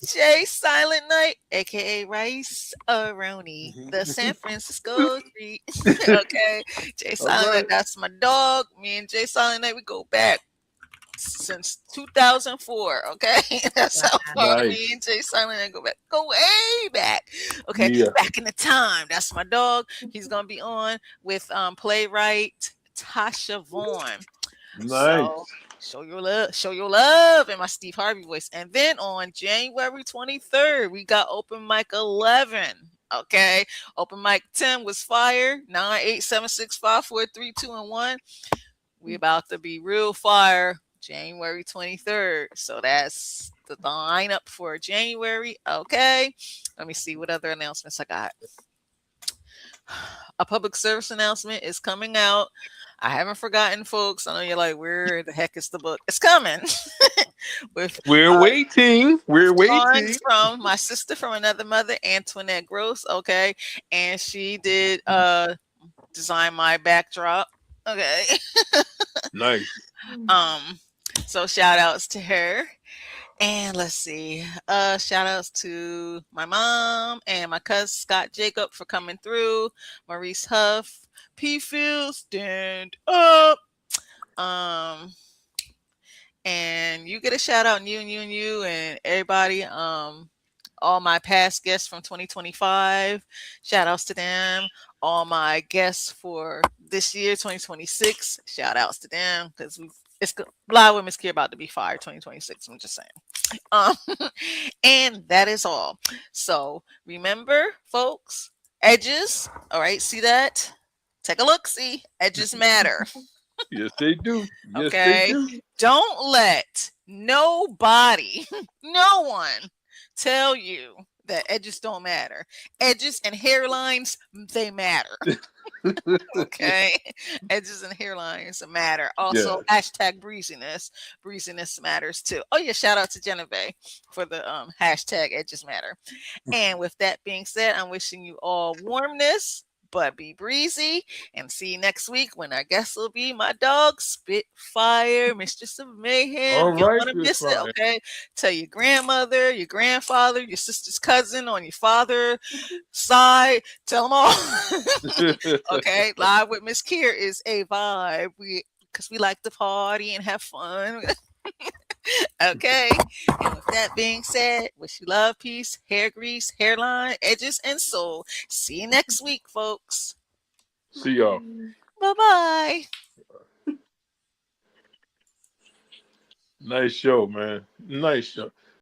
Jay Silent Night, aka Rice Aroni, the San Francisco treat. Okay. Jay All Silent Night, right. that's my dog. Me and Jay Silent Night, we go back since 2004. Okay, that's how far Nice. me and Jay Silent and go way back. Okay, Yeah. back in the time. That's my dog. He's gonna be on with playwright Tasha Vaughn. So Nice. show your love in my Steve Harvey voice. And then on January 23rd, we got open mic 11. Okay, open mic 10 was fire. 9876543 and 1. We about to be real fire January 23rd. So that's the lineup for January. Okay. Let me see what other announcements I got. A public service announcement is coming out. I haven't forgotten, folks. I know you're like, where the heck is the book? It's coming. With We're waiting. We're waiting. songs from my sister from another mother, Antoinette Gross. Okay. And she did design my backdrop. Okay. Nice. So shout outs to her. And let's see. Shout outs to my mom and my cousin Scott Jacob for coming through. Maurice Huff. P Field, stand up. Um and you get a shout out, and you and everybody. All my past guests from 2025. Shout outs to them. All my guests for this year, 2026. Shout outs to them because it's live with Mz.KIR about to be fired 2026. I'm just saying. Um, and that is all. So remember, folks, edges. All right, see that? Take a look. See, edges matter. Yes, they do. Yes, they Okay. do. Don't let nobody, no one tell you that edges don't matter. Edges and hairlines, they matter. Okay. Edges and hairlines matter. Also, Yeah. hashtag breeziness. Breeziness matters too. Oh, yeah. Shout out to Genevieve for the hashtag edges matter. And with that being said, I'm wishing you all warmness, but be breezy. And see you next week when our guest will be my dog, Spitfire, Mistress of Mayhem. All You don't right, want to good miss it, fire. okay? Tell your grandmother, your grandfather, your sister's cousin on your father's side. Tell them all. Okay, live with Mz.KIR is a vibe. Because we like to party and have fun. Okay. And with that being said, wish you love, peace, hair grease, hairline, edges, and soul. See you next week, folks. See y'all. Bye bye. Nice show, man. Nice show.